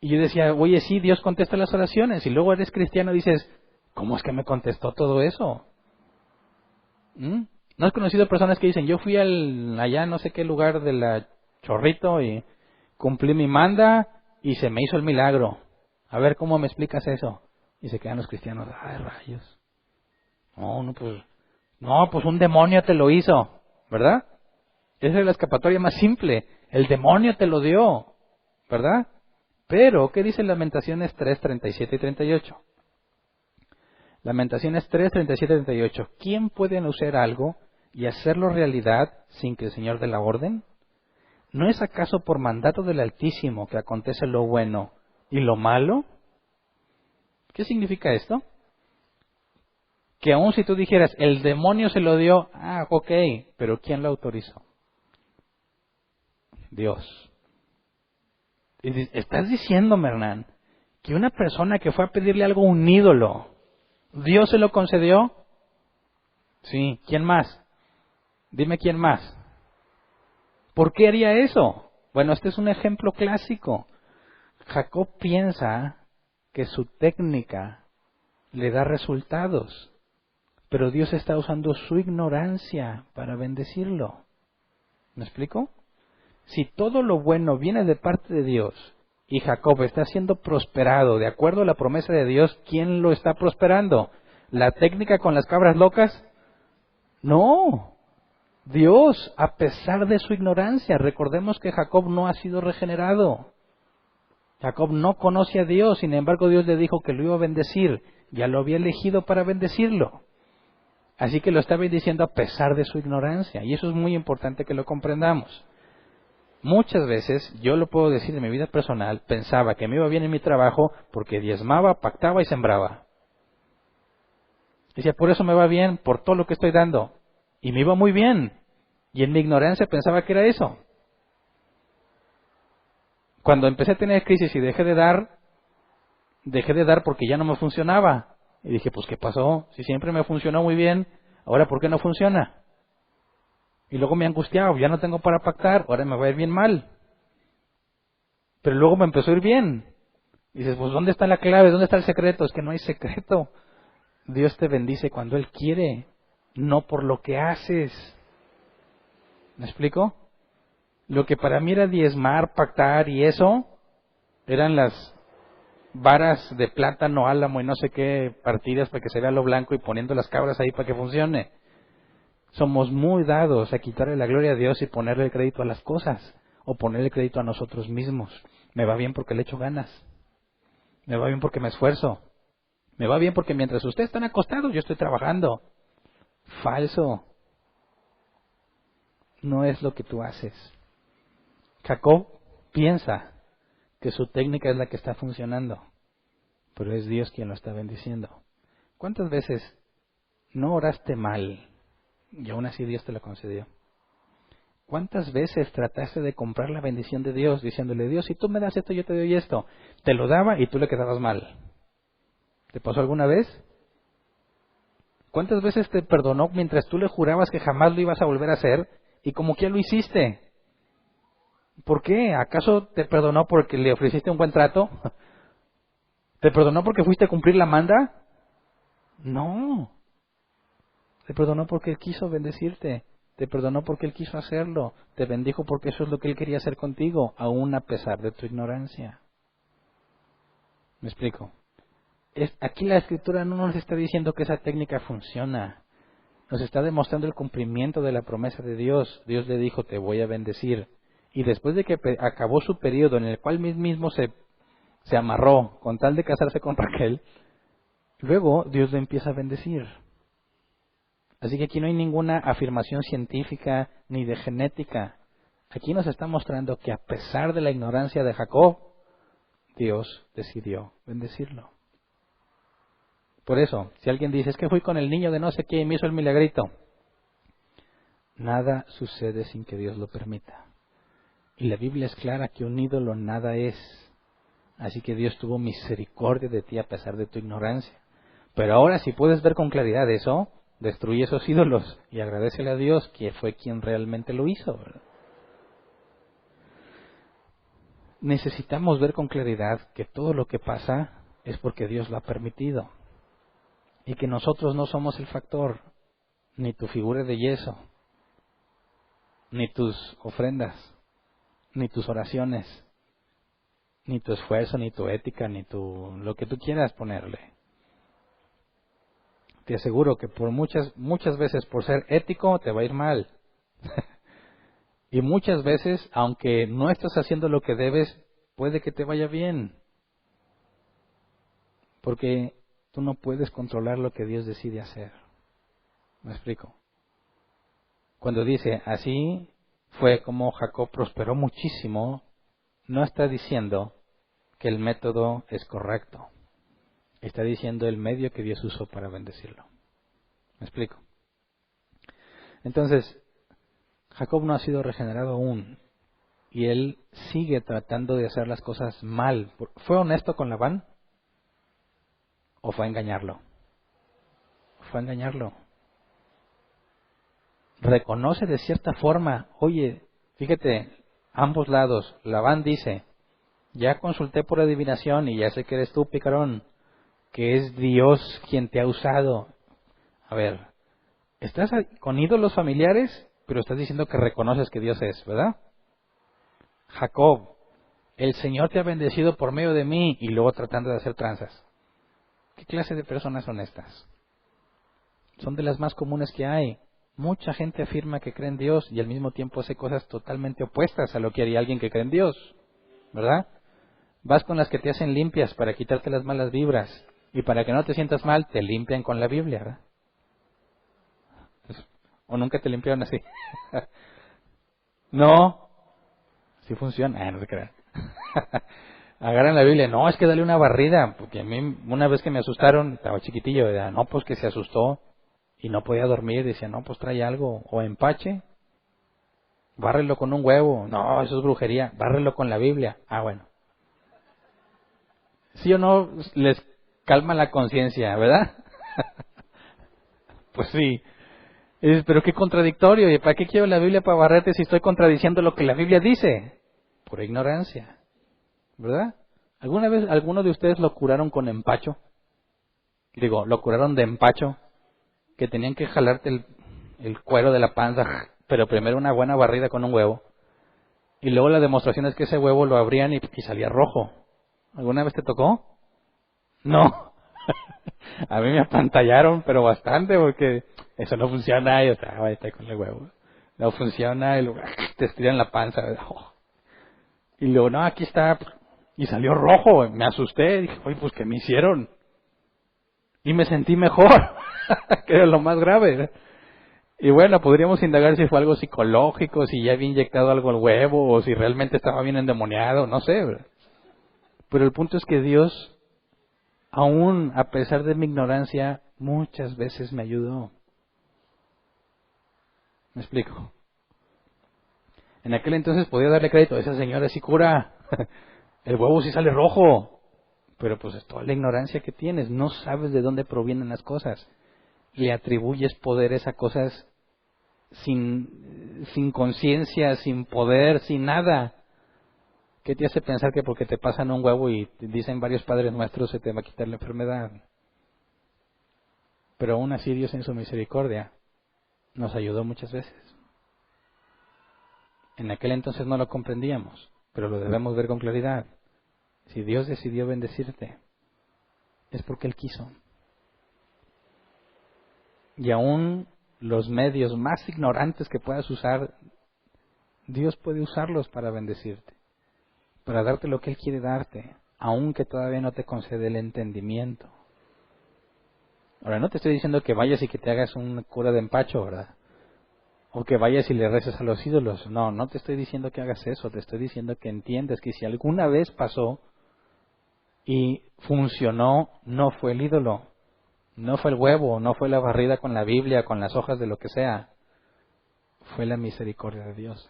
Speaker 1: Y yo decía, oye, sí, Dios contesta las oraciones. Y luego eres cristiano y dices, ¿cómo es que me contestó todo eso? ¿No has conocido personas que dicen, yo fui allá no sé qué lugar de la Chorrito y cumplí mi manda y se me hizo el milagro? A ver, ¿cómo me explicas eso? Y se quedan los cristianos, ay, rayos. No, pues un demonio te lo hizo, ¿verdad? Esa es la escapatoria más simple. El demonio te lo dio, ¿verdad? Pero, ¿qué dice Lamentaciones 3, 37 y 38? Lamentaciones 3, 37 y 38. ¿Quién puede anunciar algo y hacerlo realidad sin que el Señor dé la orden? ¿No es acaso por mandato del Altísimo que acontece lo bueno y lo malo? ¿Qué significa esto? Que aun si tú dijeras, el demonio se lo dio, ok, pero ¿quién lo autorizó? Dios. Estás diciéndome, Hernán, que una persona que fue a pedirle algo a un ídolo, ¿Dios se lo concedió? Sí. ¿Quién más? Dime quién más. ¿Por qué haría eso? Bueno, este es un ejemplo clásico. Jacob piensa que su técnica le da resultados, pero Dios está usando su ignorancia para bendecirlo. ¿Me explico? Si todo lo bueno viene de parte de Dios y Jacob está siendo prosperado de acuerdo a la promesa de Dios, ¿quién lo está prosperando? ¿La técnica con las cabras locas? No. Dios, a pesar de su ignorancia. Recordemos que Jacob no ha sido regenerado. Jacob no conoce a Dios, sin embargo Dios le dijo que lo iba a bendecir. Ya lo había elegido para bendecirlo. Así que lo está bendiciendo a pesar de su ignorancia. Y eso es muy importante que lo comprendamos. Muchas veces, yo lo puedo decir en mi vida personal, pensaba que me iba bien en mi trabajo porque diezmaba, pactaba y sembraba. Decía, por eso me va bien, por todo lo que estoy dando. Y me iba muy bien. Y en mi ignorancia pensaba que era eso. Cuando empecé a tener crisis y dejé de dar porque ya no me funcionaba. Y dije, pues ¿qué pasó? Si siempre me funcionó muy bien, ahora ¿por qué no funciona? Y luego me angustiaba, ya no tengo para pactar, ahora me va a ir bien mal. Pero luego me empezó a ir bien. Y dices, pues ¿dónde está la clave? ¿Dónde está el secreto? Es que no hay secreto. Dios te bendice cuando Él quiere, no por lo que haces. ¿Me explico? Lo que para mí era diezmar, pactar y eso, Eran las varas de plátano, álamo y no sé qué partidas para que se vea lo blanco y poniendo las cabras ahí para que funcione. Somos muy dados a quitarle la gloria a Dios y ponerle el crédito a las cosas o ponerle el crédito a nosotros mismos. Me va bien porque le echo ganas. Me va bien porque me esfuerzo. Me va bien porque mientras ustedes están acostados yo estoy trabajando. Falso. No es lo que tú haces. Jacob piensa que su técnica es la que está funcionando, pero es Dios quien lo está bendiciendo. ¿Cuántas veces no oraste mal y aún así Dios te lo concedió? ¿Cuántas veces trataste de comprar la bendición de Dios diciéndole, Dios, si tú me das esto, yo te doy esto? Te lo daba y tú le quedabas mal. ¿Te pasó alguna vez? ¿Cuántas veces te perdonó mientras tú le jurabas que jamás lo ibas a volver a hacer y como que lo hiciste? ¿Por qué? ¿Acaso te perdonó porque le ofreciste un buen trato? ¿Te perdonó porque fuiste a cumplir la manda? No. Te perdonó porque Él quiso bendecirte. Te perdonó porque Él quiso hacerlo. Te bendijo porque eso es lo que Él quería hacer contigo, aún a pesar de tu ignorancia. ¿Me explico? Aquí la Escritura no nos está diciendo que esa técnica funciona. Nos está demostrando el cumplimiento de la promesa de Dios. Dios le dijo, te voy a bendecir. Y después de que acabó su periodo en el cual él mismo se amarró con tal de casarse con Raquel, luego Dios le empieza a bendecir. Así que aquí no hay ninguna afirmación científica ni de genética. Aquí nos está mostrando que a pesar de la ignorancia de Jacob, Dios decidió bendecirlo. Por eso, si alguien dice, es que fui con el niño de no sé qué y me hizo el milagrito, nada sucede sin que Dios lo permita. Y la Biblia es clara que un ídolo nada es. Así que Dios tuvo misericordia de ti a pesar de tu ignorancia. Pero ahora si puedes ver con claridad eso, destruye esos ídolos y agradécele a Dios que fue quien realmente lo hizo, ¿verdad? Necesitamos ver con claridad que todo lo que pasa es porque Dios lo ha permitido. Y que nosotros no somos el factor, ni tu figura de yeso, ni tus ofrendas, ni tus oraciones, ni tu esfuerzo, ni tu ética, ni lo que tú quieras ponerle. Te aseguro que por muchas veces por ser ético te va a ir mal. Y muchas veces, aunque no estás haciendo lo que debes, puede que te vaya bien. Porque tú no puedes controlar lo que Dios decide hacer. ¿Me explico? Cuando dice, así fue como Jacob prosperó muchísimo, no está diciendo que el método es correcto. Está diciendo el medio que Dios usó para bendecirlo. ¿Me explico? Entonces, Jacob no ha sido regenerado aún. Y él sigue tratando de hacer las cosas mal. ¿Fue honesto con Labán? ¿O fue a engañarlo? Fue a engañarlo. Reconoce de cierta forma, oye, fíjate, ambos lados. Labán dice, ya consulté por adivinación y ya sé que eres tú, picarón, que es Dios quien te ha usado. A ver, estás con ídolos familiares, pero estás diciendo que reconoces que Dios es, ¿verdad? Jacob, el Señor te ha bendecido por medio de mí, y luego tratando de hacer tranzas. ¿Qué clase de personas son estas? Son de las más comunes que hay. Mucha gente afirma que cree en Dios y al mismo tiempo hace cosas totalmente opuestas a lo que haría alguien que cree en Dios, ¿verdad? Vas con las que te hacen limpias para quitarte las malas vibras, y para que no te sientas mal, te limpian con la Biblia, ¿verdad? ¿O nunca te limpiaron así? No. Sí funciona. No se crean. Agarran la Biblia. No, es que dale una barrida. Porque a mí, una vez que me asustaron, estaba chiquitillo. No, pues que se asustó y no podía dormir. Decía, no, pues trae algo. O empache. Bárrelo con un huevo. No, eso es brujería. Bárrelo con la Biblia. Ah, bueno. ¿Sí o no les calma la conciencia, verdad? Pues sí. Pero qué contradictorio. ¿Y para qué quiero la Biblia para barrerte si estoy contradiciendo lo que la Biblia dice? Por ignorancia. ¿Verdad? ¿Alguna vez alguno de ustedes lo curaron con empacho? Digo, lo curaron de empacho. Que tenían que jalarte el cuero de la panza. Pero primero una buena barrida con un huevo. Y luego la demostración es que ese huevo lo abrían y salía rojo. ¿Alguna vez te tocó? No. A mí me apantallaron, pero bastante, porque eso no funciona, y yo estaba ahí con el huevo. No funciona, y luego te estiran la panza. Y luego, no, aquí está, y salió rojo, me asusté, dije, oye, pues, ¿qué me hicieron? Y me sentí mejor, que era lo más grave. Y bueno, podríamos indagar si fue algo psicológico, si ya había inyectado algo al huevo, o si realmente estaba bien endemoniado, no sé, ¿verdad? Pero el punto es que Dios, aún a pesar de mi ignorancia, muchas veces me ayudó. ¿Me explico? En aquel entonces podía darle crédito a esa señora, sí cura, el huevo sí sale rojo, pero pues es toda la ignorancia que tienes, no sabes de dónde provienen las cosas, le atribuyes poderes a cosas sin conciencia, sin poder, sin nada. ¿Qué te hace pensar que porque te pasan un huevo y te dicen varios padres nuestros se te va a quitar la enfermedad? Pero aún así Dios en su misericordia nos ayudó muchas veces. En aquel entonces no lo comprendíamos, pero lo debemos ver con claridad. Si Dios decidió bendecirte, es porque Él quiso. Y aún los medios más ignorantes que puedas usar, Dios puede usarlos para bendecirte, para darte lo que Él quiere darte, aunque todavía no te concede el entendimiento. Ahora, no te estoy diciendo que vayas y que te hagas una cura de empacho, ¿verdad? O que vayas y le reces a los ídolos. No, no te estoy diciendo que hagas eso, te estoy diciendo que entiendas que si alguna vez pasó y funcionó, no fue el ídolo, no fue el huevo, no fue la barrida con la Biblia, con las hojas de lo que sea, fue la misericordia de Dios.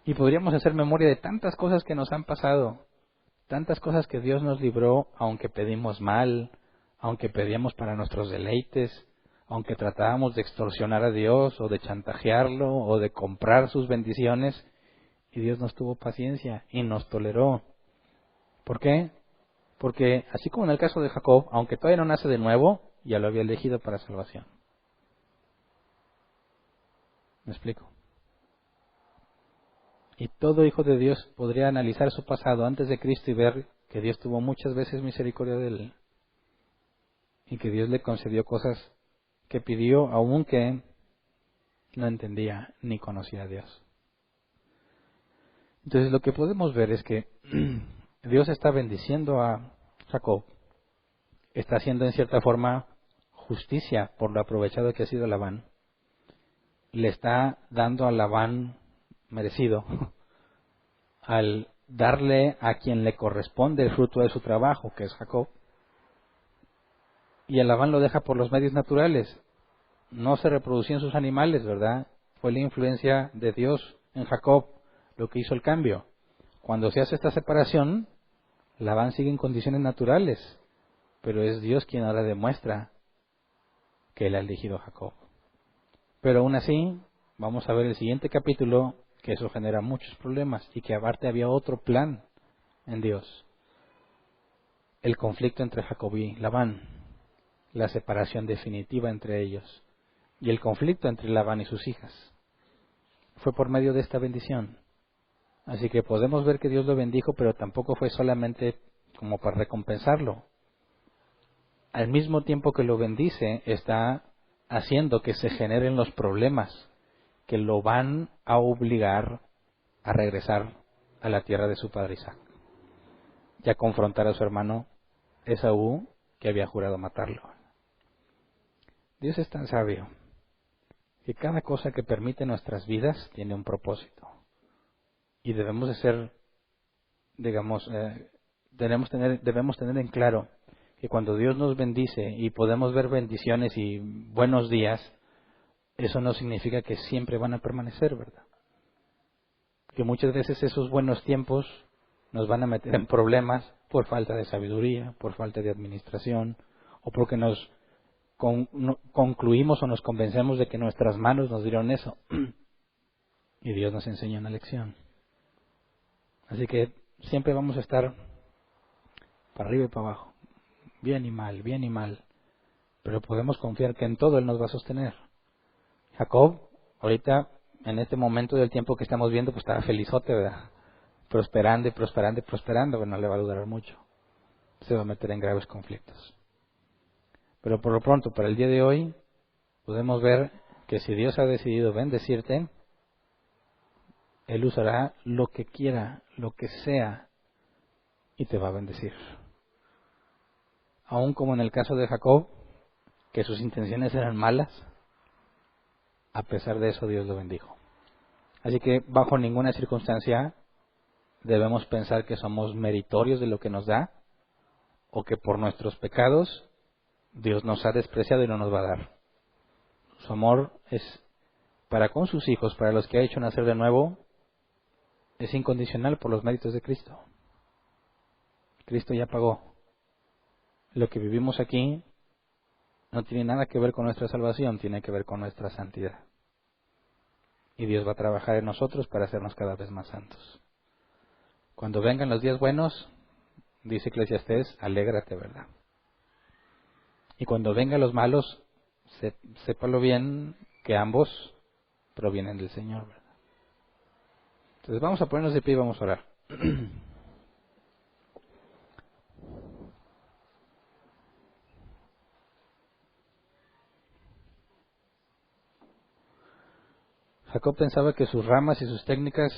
Speaker 1: Y podríamos hacer memoria de tantas cosas que nos han pasado, tantas cosas que Dios nos libró, aunque pedimos mal, aunque pedíamos para nuestros deleites, aunque tratábamos de extorsionar a Dios o de chantajearlo o de comprar sus bendiciones, y Dios nos tuvo paciencia y nos toleró. ¿Por qué? Porque así como en el caso de Jacob, aunque todavía no nace de nuevo, ya lo había elegido para salvación. ¿Me explico? Y todo hijo de Dios podría analizar su pasado antes de Cristo y ver que Dios tuvo muchas veces misericordia de él y que Dios le concedió cosas que pidió aunque no entendía ni conocía a Dios. Entonces lo que podemos ver es que Dios está bendiciendo a Jacob, está haciendo en cierta forma justicia por lo aprovechado que ha sido Labán, le está dando a Labán merecido al darle a quien le corresponde el fruto de su trabajo, que es Jacob, y a Labán lo deja por los medios naturales. No se reproducían sus animales, ¿verdad? Fue la influencia de Dios en Jacob lo que hizo el cambio. Cuando se hace esta separación, Labán sigue en condiciones naturales, pero es Dios quien ahora demuestra que él ha elegido a Jacob. Pero aún así, vamos a ver el siguiente capítulo, que eso genera muchos problemas y que aparte había otro plan en Dios. El conflicto entre Jacob y Labán, la separación definitiva entre ellos y el conflicto entre Labán y sus hijas. Fue por medio de esta bendición. Así que podemos ver que Dios lo bendijo, pero tampoco fue solamente como para recompensarlo. Al mismo tiempo que lo bendice, está haciendo que se generen los problemas que lo van a obligar a regresar a la tierra de su padre Isaac y a confrontar a su hermano Esaú, que había jurado matarlo. Dios es tan sabio que cada cosa que permite nuestras vidas tiene un propósito y debemos de ser, digamos, debemos tener en claro que cuando Dios nos bendice y podemos ver bendiciones y buenos días, eso no significa que siempre van a permanecer, ¿verdad? Que muchas veces esos buenos tiempos nos van a meter en problemas por falta de sabiduría, por falta de administración, o porque nos concluimos o nos convencemos de que nuestras manos nos dieron eso. Y Dios nos enseña una lección. Así que siempre vamos a estar para arriba y para abajo, bien y mal, pero podemos confiar que en todo Él nos va a sostener. Jacob, ahorita, en este momento del tiempo que estamos viendo, pues estaba felizote, ¿verdad? prosperando y prosperando y prosperando, pero no le va a durar mucho. Se va a meter en graves conflictos. Pero por lo pronto, para el día de hoy, podemos ver que si Dios ha decidido bendecirte, Él usará lo que quiera, lo que sea, y te va a bendecir. Aún como en el caso de Jacob, que sus intenciones eran malas, a pesar de eso Dios lo bendijo. Así que bajo ninguna circunstancia debemos pensar que somos meritorios de lo que nos da, o que por nuestros pecados Dios nos ha despreciado y no nos va a dar. Su amor es para con sus hijos, para los que ha hecho nacer de nuevo, es incondicional por los méritos de Cristo. Cristo ya pagó. Lo que vivimos aquí no tiene nada que ver con nuestra salvación, tiene que ver con nuestra santidad. Y Dios va a trabajar en nosotros para hacernos cada vez más santos. Cuando vengan los días buenos, dice Eclesiastés, alégrate, ¿verdad? Y cuando vengan los malos, sépalo bien que ambos provienen del Señor, ¿verdad? Entonces vamos a ponernos de pie y vamos a orar. Jacob pensaba que sus ramas y sus técnicas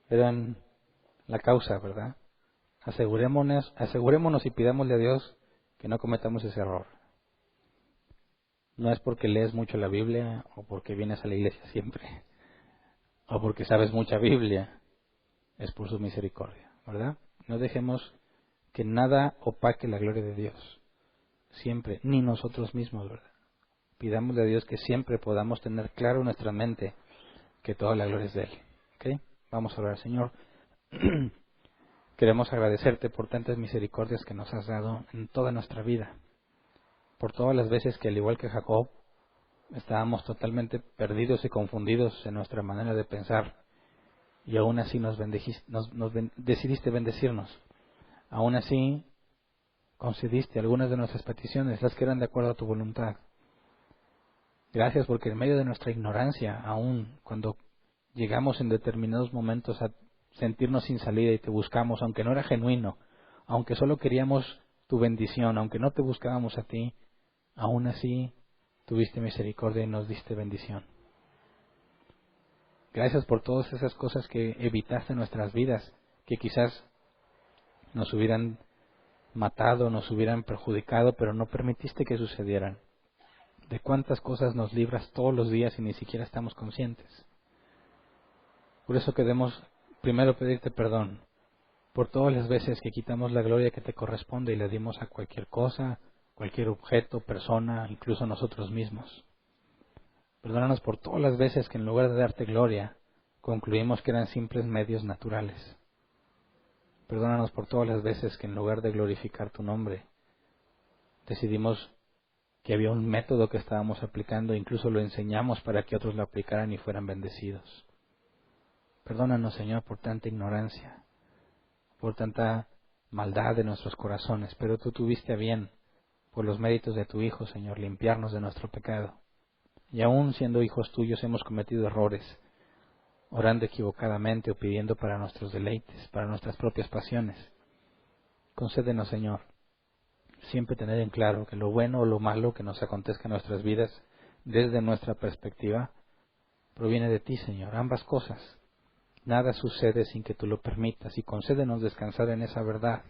Speaker 1: eran la causa, ¿verdad? Asegurémonos y pidámosle a Dios que no cometamos ese error. No es porque lees mucho la Biblia o porque vienes a la iglesia siempre o porque sabes mucha Biblia, es por su misericordia, ¿verdad? No dejemos que nada opaque la gloria de Dios, siempre, ni nosotros mismos, ¿verdad? Pidámosle a Dios que siempre podamos tener claro en nuestra mente que toda la gloria es de Él, ¿ok? Vamos a orar, Señor. Queremos agradecerte por tantas misericordias que nos has dado en toda nuestra vida, por todas las veces que, al igual que Jacob, estábamos totalmente perdidos y confundidos en nuestra manera de pensar, y aún así decidiste bendecirnos. Aún así concediste algunas de nuestras peticiones, las que eran de acuerdo a tu voluntad. Gracias porque en medio de nuestra ignorancia, aún cuando llegamos en determinados momentos a sentirnos sin salida y te buscamos, aunque no era genuino, aunque solo queríamos tu bendición, aunque no te buscábamos a ti, aún así tuviste misericordia y nos diste bendición. Gracias por todas esas cosas que evitaste en nuestras vidas, que quizás nos hubieran matado, nos hubieran perjudicado, pero no permitiste que sucedieran. De cuántas cosas nos libras todos los días y ni siquiera estamos conscientes. Por eso queremos primero pedirte perdón por todas las veces que quitamos la gloria que te corresponde y le dimos a cualquier cosa, cualquier objeto, persona, incluso a nosotros mismos. Perdónanos por todas las veces que en lugar de darte gloria, concluimos que eran simples medios naturales. Perdónanos por todas las veces que en lugar de glorificar tu nombre, decidimos que había un método que estábamos aplicando, incluso lo enseñamos para que otros lo aplicaran y fueran bendecidos. Perdónanos, Señor, por tanta ignorancia, por tanta maldad de nuestros corazones, pero tú tuviste a bien, por los méritos de tu Hijo, Señor, limpiarnos de nuestro pecado. Y aún siendo hijos tuyos hemos cometido errores, orando equivocadamente o pidiendo para nuestros deleites, para nuestras propias pasiones. Concédenos, Señor, siempre tener en claro que lo bueno o lo malo que nos acontezca en nuestras vidas, desde nuestra perspectiva, proviene de ti, Señor, ambas cosas. Nada sucede sin que tú lo permitas y concédenos descansar en esa verdad,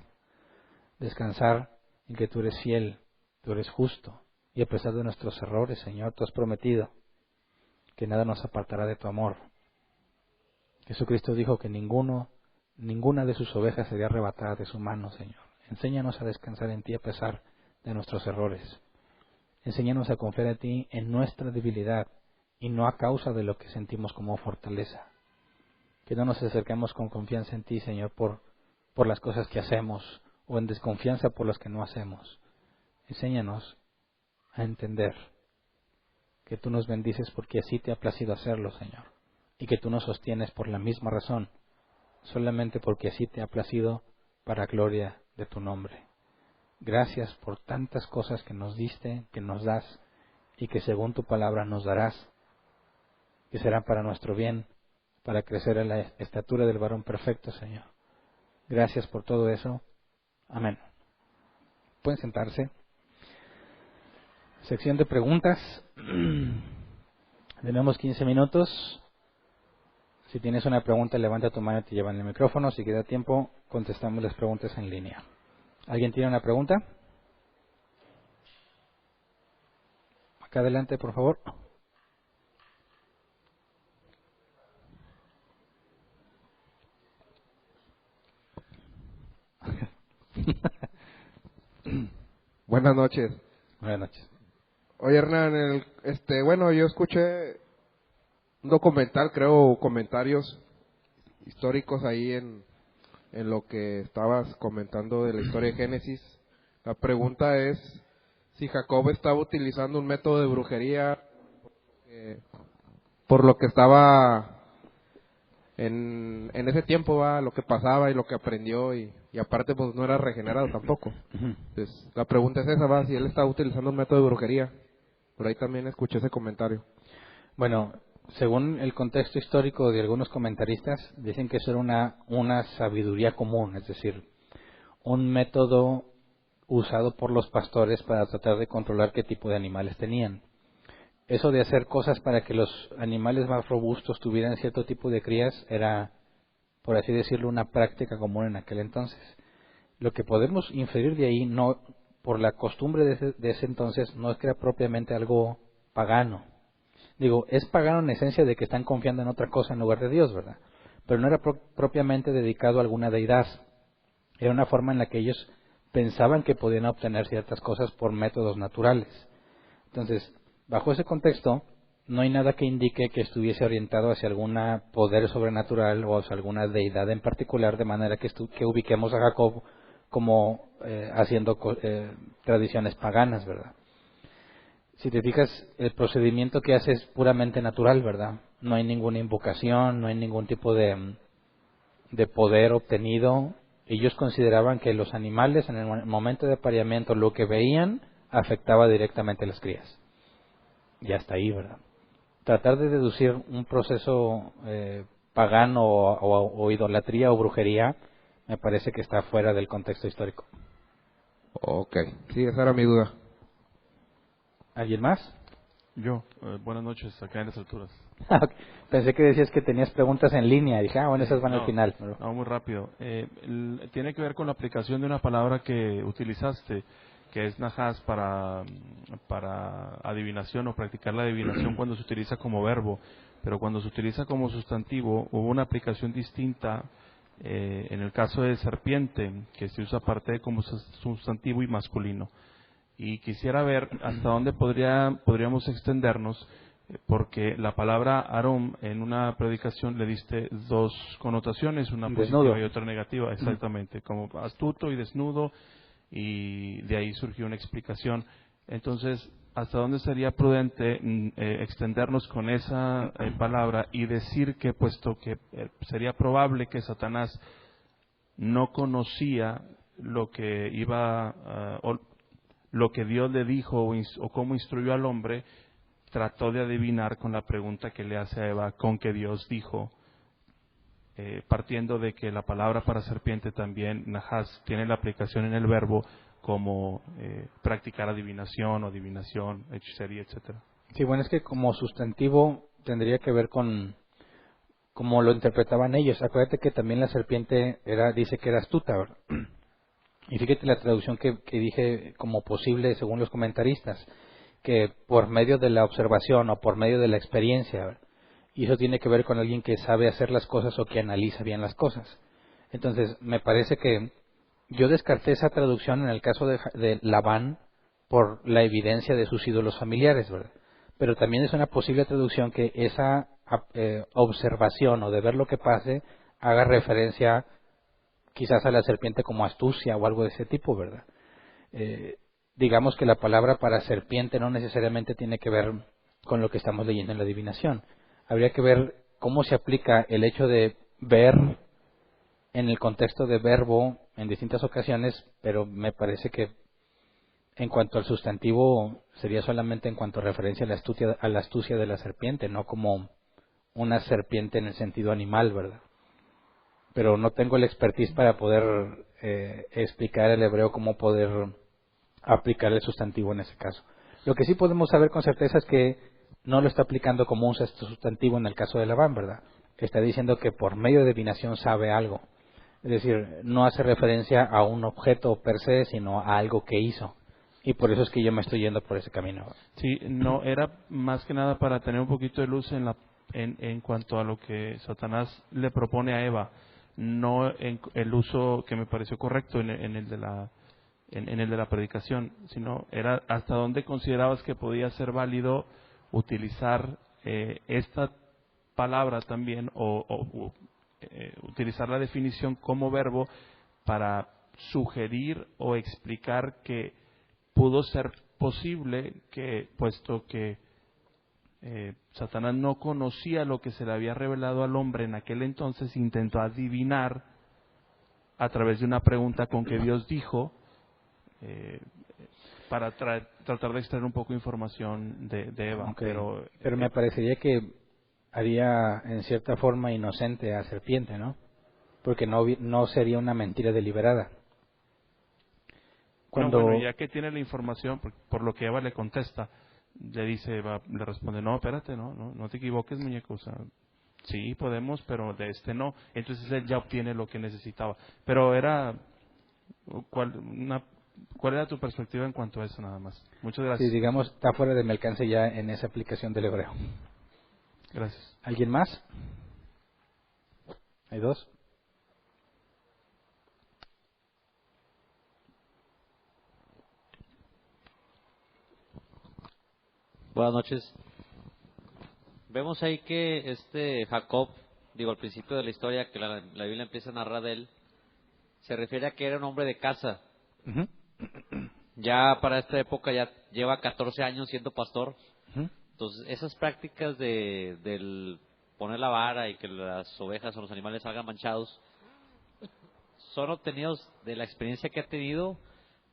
Speaker 1: descansar en que tú eres fiel, tú eres justo, y a pesar de nuestros errores, Señor, tú has prometido que nada nos apartará de tu amor. Jesucristo dijo que ninguna de sus ovejas sería arrebatada de su mano, Señor. Enséñanos a descansar en ti a pesar de nuestros errores. Enséñanos a confiar en ti en nuestra debilidad y no a causa de lo que sentimos como fortaleza. Que no nos acerquemos con confianza en ti, Señor, por las cosas que hacemos o en desconfianza por las que no hacemos. Enséñanos a entender que tú nos bendices porque así te ha placido hacerlo, Señor, y que tú nos sostienes por la misma razón, solamente porque así te ha placido para gloria de tu nombre. Gracias por tantas cosas que nos diste, que nos das y que según tu palabra nos darás, que serán para nuestro bien, para crecer en la estatura del varón perfecto, Señor. Gracias por todo eso. Amén. Pueden sentarse. Sección de preguntas. Tenemos 15 minutos. Si tienes una pregunta, levanta tu mano y te llevan el micrófono. Si queda tiempo, contestamos las preguntas en línea. ¿Alguien tiene una pregunta? Acá adelante, por favor.
Speaker 2: Buenas noches.
Speaker 1: Buenas noches.
Speaker 2: Oye, Hernán, bueno, yo escuché un documental, creo, comentarios históricos ahí en lo que estabas comentando de la historia de Génesis. La pregunta es si Jacob estaba utilizando un método de brujería por lo que estaba en ese tiempo, lo que pasaba y lo que aprendió, y aparte pues no era regenerado tampoco. Entonces, la pregunta es esa, si él estaba utilizando un método de brujería. Por ahí también escuché ese comentario.
Speaker 1: Bueno, según el contexto histórico de algunos comentaristas, dicen que eso era una sabiduría común, es decir, un método usado por los pastores para tratar de controlar qué tipo de animales tenían. Eso de hacer cosas para que los animales más robustos tuvieran cierto tipo de crías era, por así decirlo, una práctica común en aquel entonces. Lo que podemos inferir de ahí, no por la costumbre de ese entonces, no es que era propiamente algo pagano. Digo, es pagano en esencia de que están confiando en otra cosa en lugar de Dios, ¿verdad? Pero no era propiamente dedicado a alguna deidad. Era una forma en la que ellos pensaban que podían obtener ciertas cosas por métodos naturales. Entonces, bajo ese contexto, no hay nada que indique que estuviese orientado hacia algún poder sobrenatural o hacia alguna deidad en particular, de manera que ubiquemos a Jacob como haciendo tradiciones paganas, ¿verdad? Si te fijas, el procedimiento que hace es puramente natural, ¿verdad? No hay ninguna invocación, no hay ningún tipo de poder obtenido. Ellos consideraban que los animales en el momento de apareamiento, lo que veían afectaba directamente a las crías. Y hasta ahí, ¿verdad? Tratar de deducir un proceso pagano o idolatría o brujería me parece que está fuera del contexto histórico.
Speaker 2: Ok, sí, esa era mi duda.
Speaker 1: ¿Alguien más?
Speaker 3: Yo, buenas noches, acá en las alturas.
Speaker 1: Pensé que decías que tenías preguntas en línea. Dije, bueno, esas van al
Speaker 3: No,
Speaker 1: final.
Speaker 3: no, muy rápido. Tiene que ver con la aplicación de una palabra que utilizaste, que es nahas para adivinación o practicar la adivinación cuando se utiliza como verbo, pero cuando se utiliza como sustantivo hubo una aplicación distinta en el caso de serpiente, que se usa aparte como sustantivo y masculino. Y quisiera ver hasta dónde podríamos extendernos, porque la palabra Aarón en una predicación le diste dos connotaciones, una
Speaker 1: Desnudo.
Speaker 3: positiva y otra negativa, exactamente, como astuto y desnudo, y de ahí surgió una explicación. Entonces, ¿hasta dónde sería prudente extendernos con esa palabra y decir que, puesto que sería probable que Satanás no conocía lo que lo que Dios le dijo o cómo instruyó al hombre, trató de adivinar con la pregunta que le hace a Eva con que Dios dijo, partiendo de que la palabra para serpiente también, nahas, tiene la aplicación en el verbo como practicar adivinación o adivinación, hechicería, etcétera.
Speaker 1: Sí, bueno, es que como sustantivo tendría que ver con como lo interpretaban ellos. Acuérdate que también la serpiente dice que era astuta, ¿verdad? Y fíjate la traducción que dije como posible según los comentaristas, que por medio de la observación o por medio de la experiencia, ¿verdad? Y eso tiene que ver con alguien que sabe hacer las cosas o que analiza bien las cosas. Entonces, me parece que yo descarté esa traducción en el caso de Labán por la evidencia de sus ídolos familiares, ¿verdad? Pero también es una posible traducción que esa observación o de ver lo que pase haga referencia quizás a la serpiente como astucia o algo de ese tipo, ¿verdad? Digamos que la palabra para serpiente no necesariamente tiene que ver con lo que estamos leyendo en la adivinación. Habría que ver cómo se aplica el hecho de ver en el contexto de verbo en distintas ocasiones, pero me parece que en cuanto al sustantivo sería solamente en cuanto a referencia a la astucia de la serpiente, no como una serpiente en el sentido animal, ¿verdad? Pero no tengo el expertise para poder explicar el hebreo cómo poder aplicar el sustantivo en ese caso. Lo que sí podemos saber con certeza es que no lo está aplicando como un sustantivo en el caso de Labán, ¿verdad? Está diciendo que por medio de adivinación sabe algo. Es decir, no hace referencia a un objeto per se, sino a algo que hizo. Y por eso es que yo me estoy yendo por ese camino.
Speaker 3: Sí, no, era más que nada para tener un poquito de luz en cuanto a lo que Satanás le propone a Eva, no en el uso que me pareció correcto en el de la predicación, sino era hasta dónde considerabas que podía ser válido utilizar esta palabra también o utilizar la definición como verbo para sugerir o explicar que pudo ser posible que, puesto que Satanás no conocía lo que se le había revelado al hombre en aquel entonces, intentó adivinar a través de una pregunta con que Dios dijo, para tratar de extraer un poco de información de Eva.
Speaker 1: Okay. Pero me parecería que haría en cierta forma inocente a serpiente, ¿no? Porque no sería una mentira deliberada.
Speaker 3: Cuando... No, bueno, ya que tiene la información, por lo que Eva le contesta, le dice, le responde, no, espérate, no te equivoques, muñeco, o sea, sí podemos, pero de este no. Entonces él ya obtiene lo que necesitaba. Pero ¿cuál era tu perspectiva en cuanto a eso nada más? Muchas gracias.
Speaker 1: Sí, digamos, está fuera de mi alcance ya en esa aplicación del hebreo.
Speaker 3: Gracias.
Speaker 1: ¿Alguien más? ¿Hay dos?
Speaker 4: Buenas noches. Vemos ahí que Jacob, al principio de la historia que la Biblia empieza a narrar de él, se refiere a que era un hombre de casa.
Speaker 1: Uh-huh.
Speaker 4: Ya para esta época ya lleva 14 años siendo pastor.
Speaker 1: Uh-huh.
Speaker 4: Entonces esas prácticas del poner la vara y que las ovejas o los animales salgan manchados, ¿son obtenidos de la experiencia que ha tenido?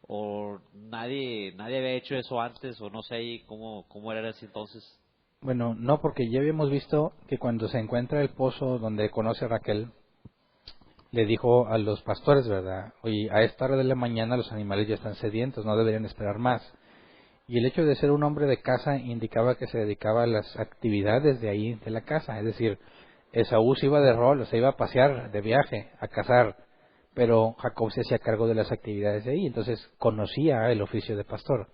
Speaker 4: ¿O nadie había hecho eso antes? ¿O no sé ahí cómo era ese entonces?
Speaker 1: Bueno, no, porque ya habíamos visto que cuando se encuentra el pozo donde conoce a Raquel, le dijo a los pastores, ¿verdad? Oye, a esta hora de la mañana los animales ya están sedientos, no deberían esperar más. Y el hecho de ser un hombre de casa indicaba que se dedicaba a las actividades de ahí, de la casa. Es decir, Esaú se iba de rol, se iba a pasear, de viaje, a cazar, pero Jacob se hacía cargo de las actividades de ahí, entonces conocía el oficio de pastor.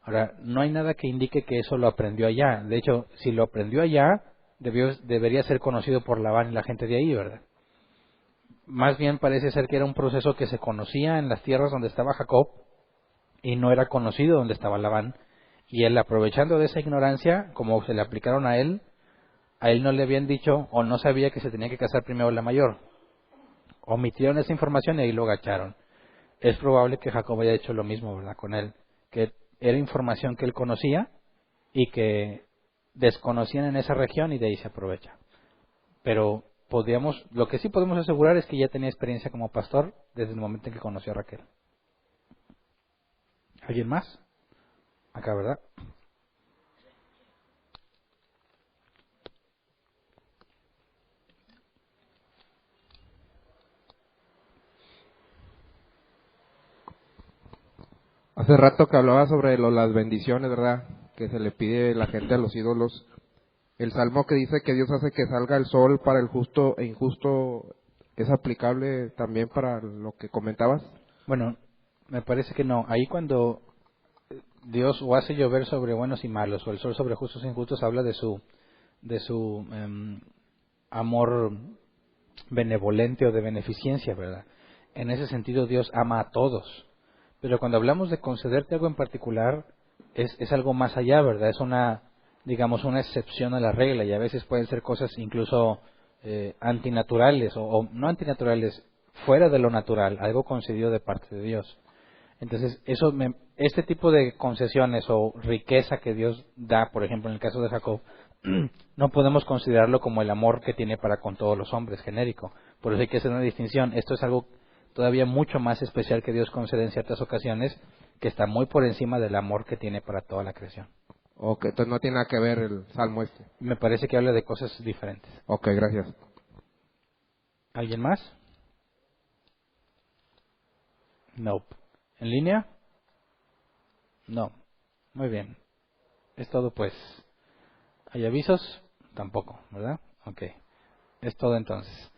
Speaker 1: Ahora, no hay nada que indique que eso lo aprendió allá. De hecho, si lo aprendió allá, debería ser conocido por Labán y la gente de ahí, ¿verdad? Más bien parece ser que era un proceso que se conocía en las tierras donde estaba Jacob y no era conocido donde estaba Labán. Y él, aprovechando de esa ignorancia, como se le aplicaron a él no le habían dicho o no sabía que se tenía que casar primero la mayor. Omitieron esa información y ahí lo agacharon. Es probable que Jacob haya hecho lo mismo, ¿verdad? Con él, que era información que él conocía y que desconocían en esa región y de ahí se aprovecha. Pero lo que sí podemos asegurar es que ya tenía experiencia como pastor desde el momento en que conoció a Raquel. ¿Alguien más? Acá, ¿verdad?
Speaker 2: Hace rato que hablaba sobre las bendiciones, ¿verdad? Que se le pide la gente a los ídolos. El salmo que dice que Dios hace que salga el sol para el justo e injusto, ¿es aplicable también para lo que comentabas?
Speaker 1: Bueno, me parece que no. Ahí cuando Dios o hace llover sobre buenos y malos, o el sol sobre justos e injustos, habla de su amor benevolente o de beneficencia, ¿verdad? En ese sentido Dios ama a todos. Pero cuando hablamos de concederte algo en particular, es algo más allá, ¿verdad? Es una excepción a la regla, y a veces pueden ser cosas incluso antinaturales, o no antinaturales, fuera de lo natural, algo concedido de parte de Dios. Entonces, este tipo de concesiones o riqueza que Dios da, por ejemplo, en el caso de Jacob, no podemos considerarlo como el amor que tiene para con todos los hombres, genérico. Por eso hay que hacer una distinción. Esto es algo todavía mucho más especial que Dios concede en ciertas ocasiones, que está muy por encima del amor que tiene para toda la creación.
Speaker 2: Ok, entonces no tiene nada que ver el salmo este.
Speaker 1: Me parece que habla de cosas diferentes.
Speaker 2: Ok, gracias.
Speaker 1: ¿Alguien más? No. ¿En línea? No. Muy bien. Es todo pues. ¿Hay avisos? Tampoco, ¿verdad? Ok. Es todo entonces.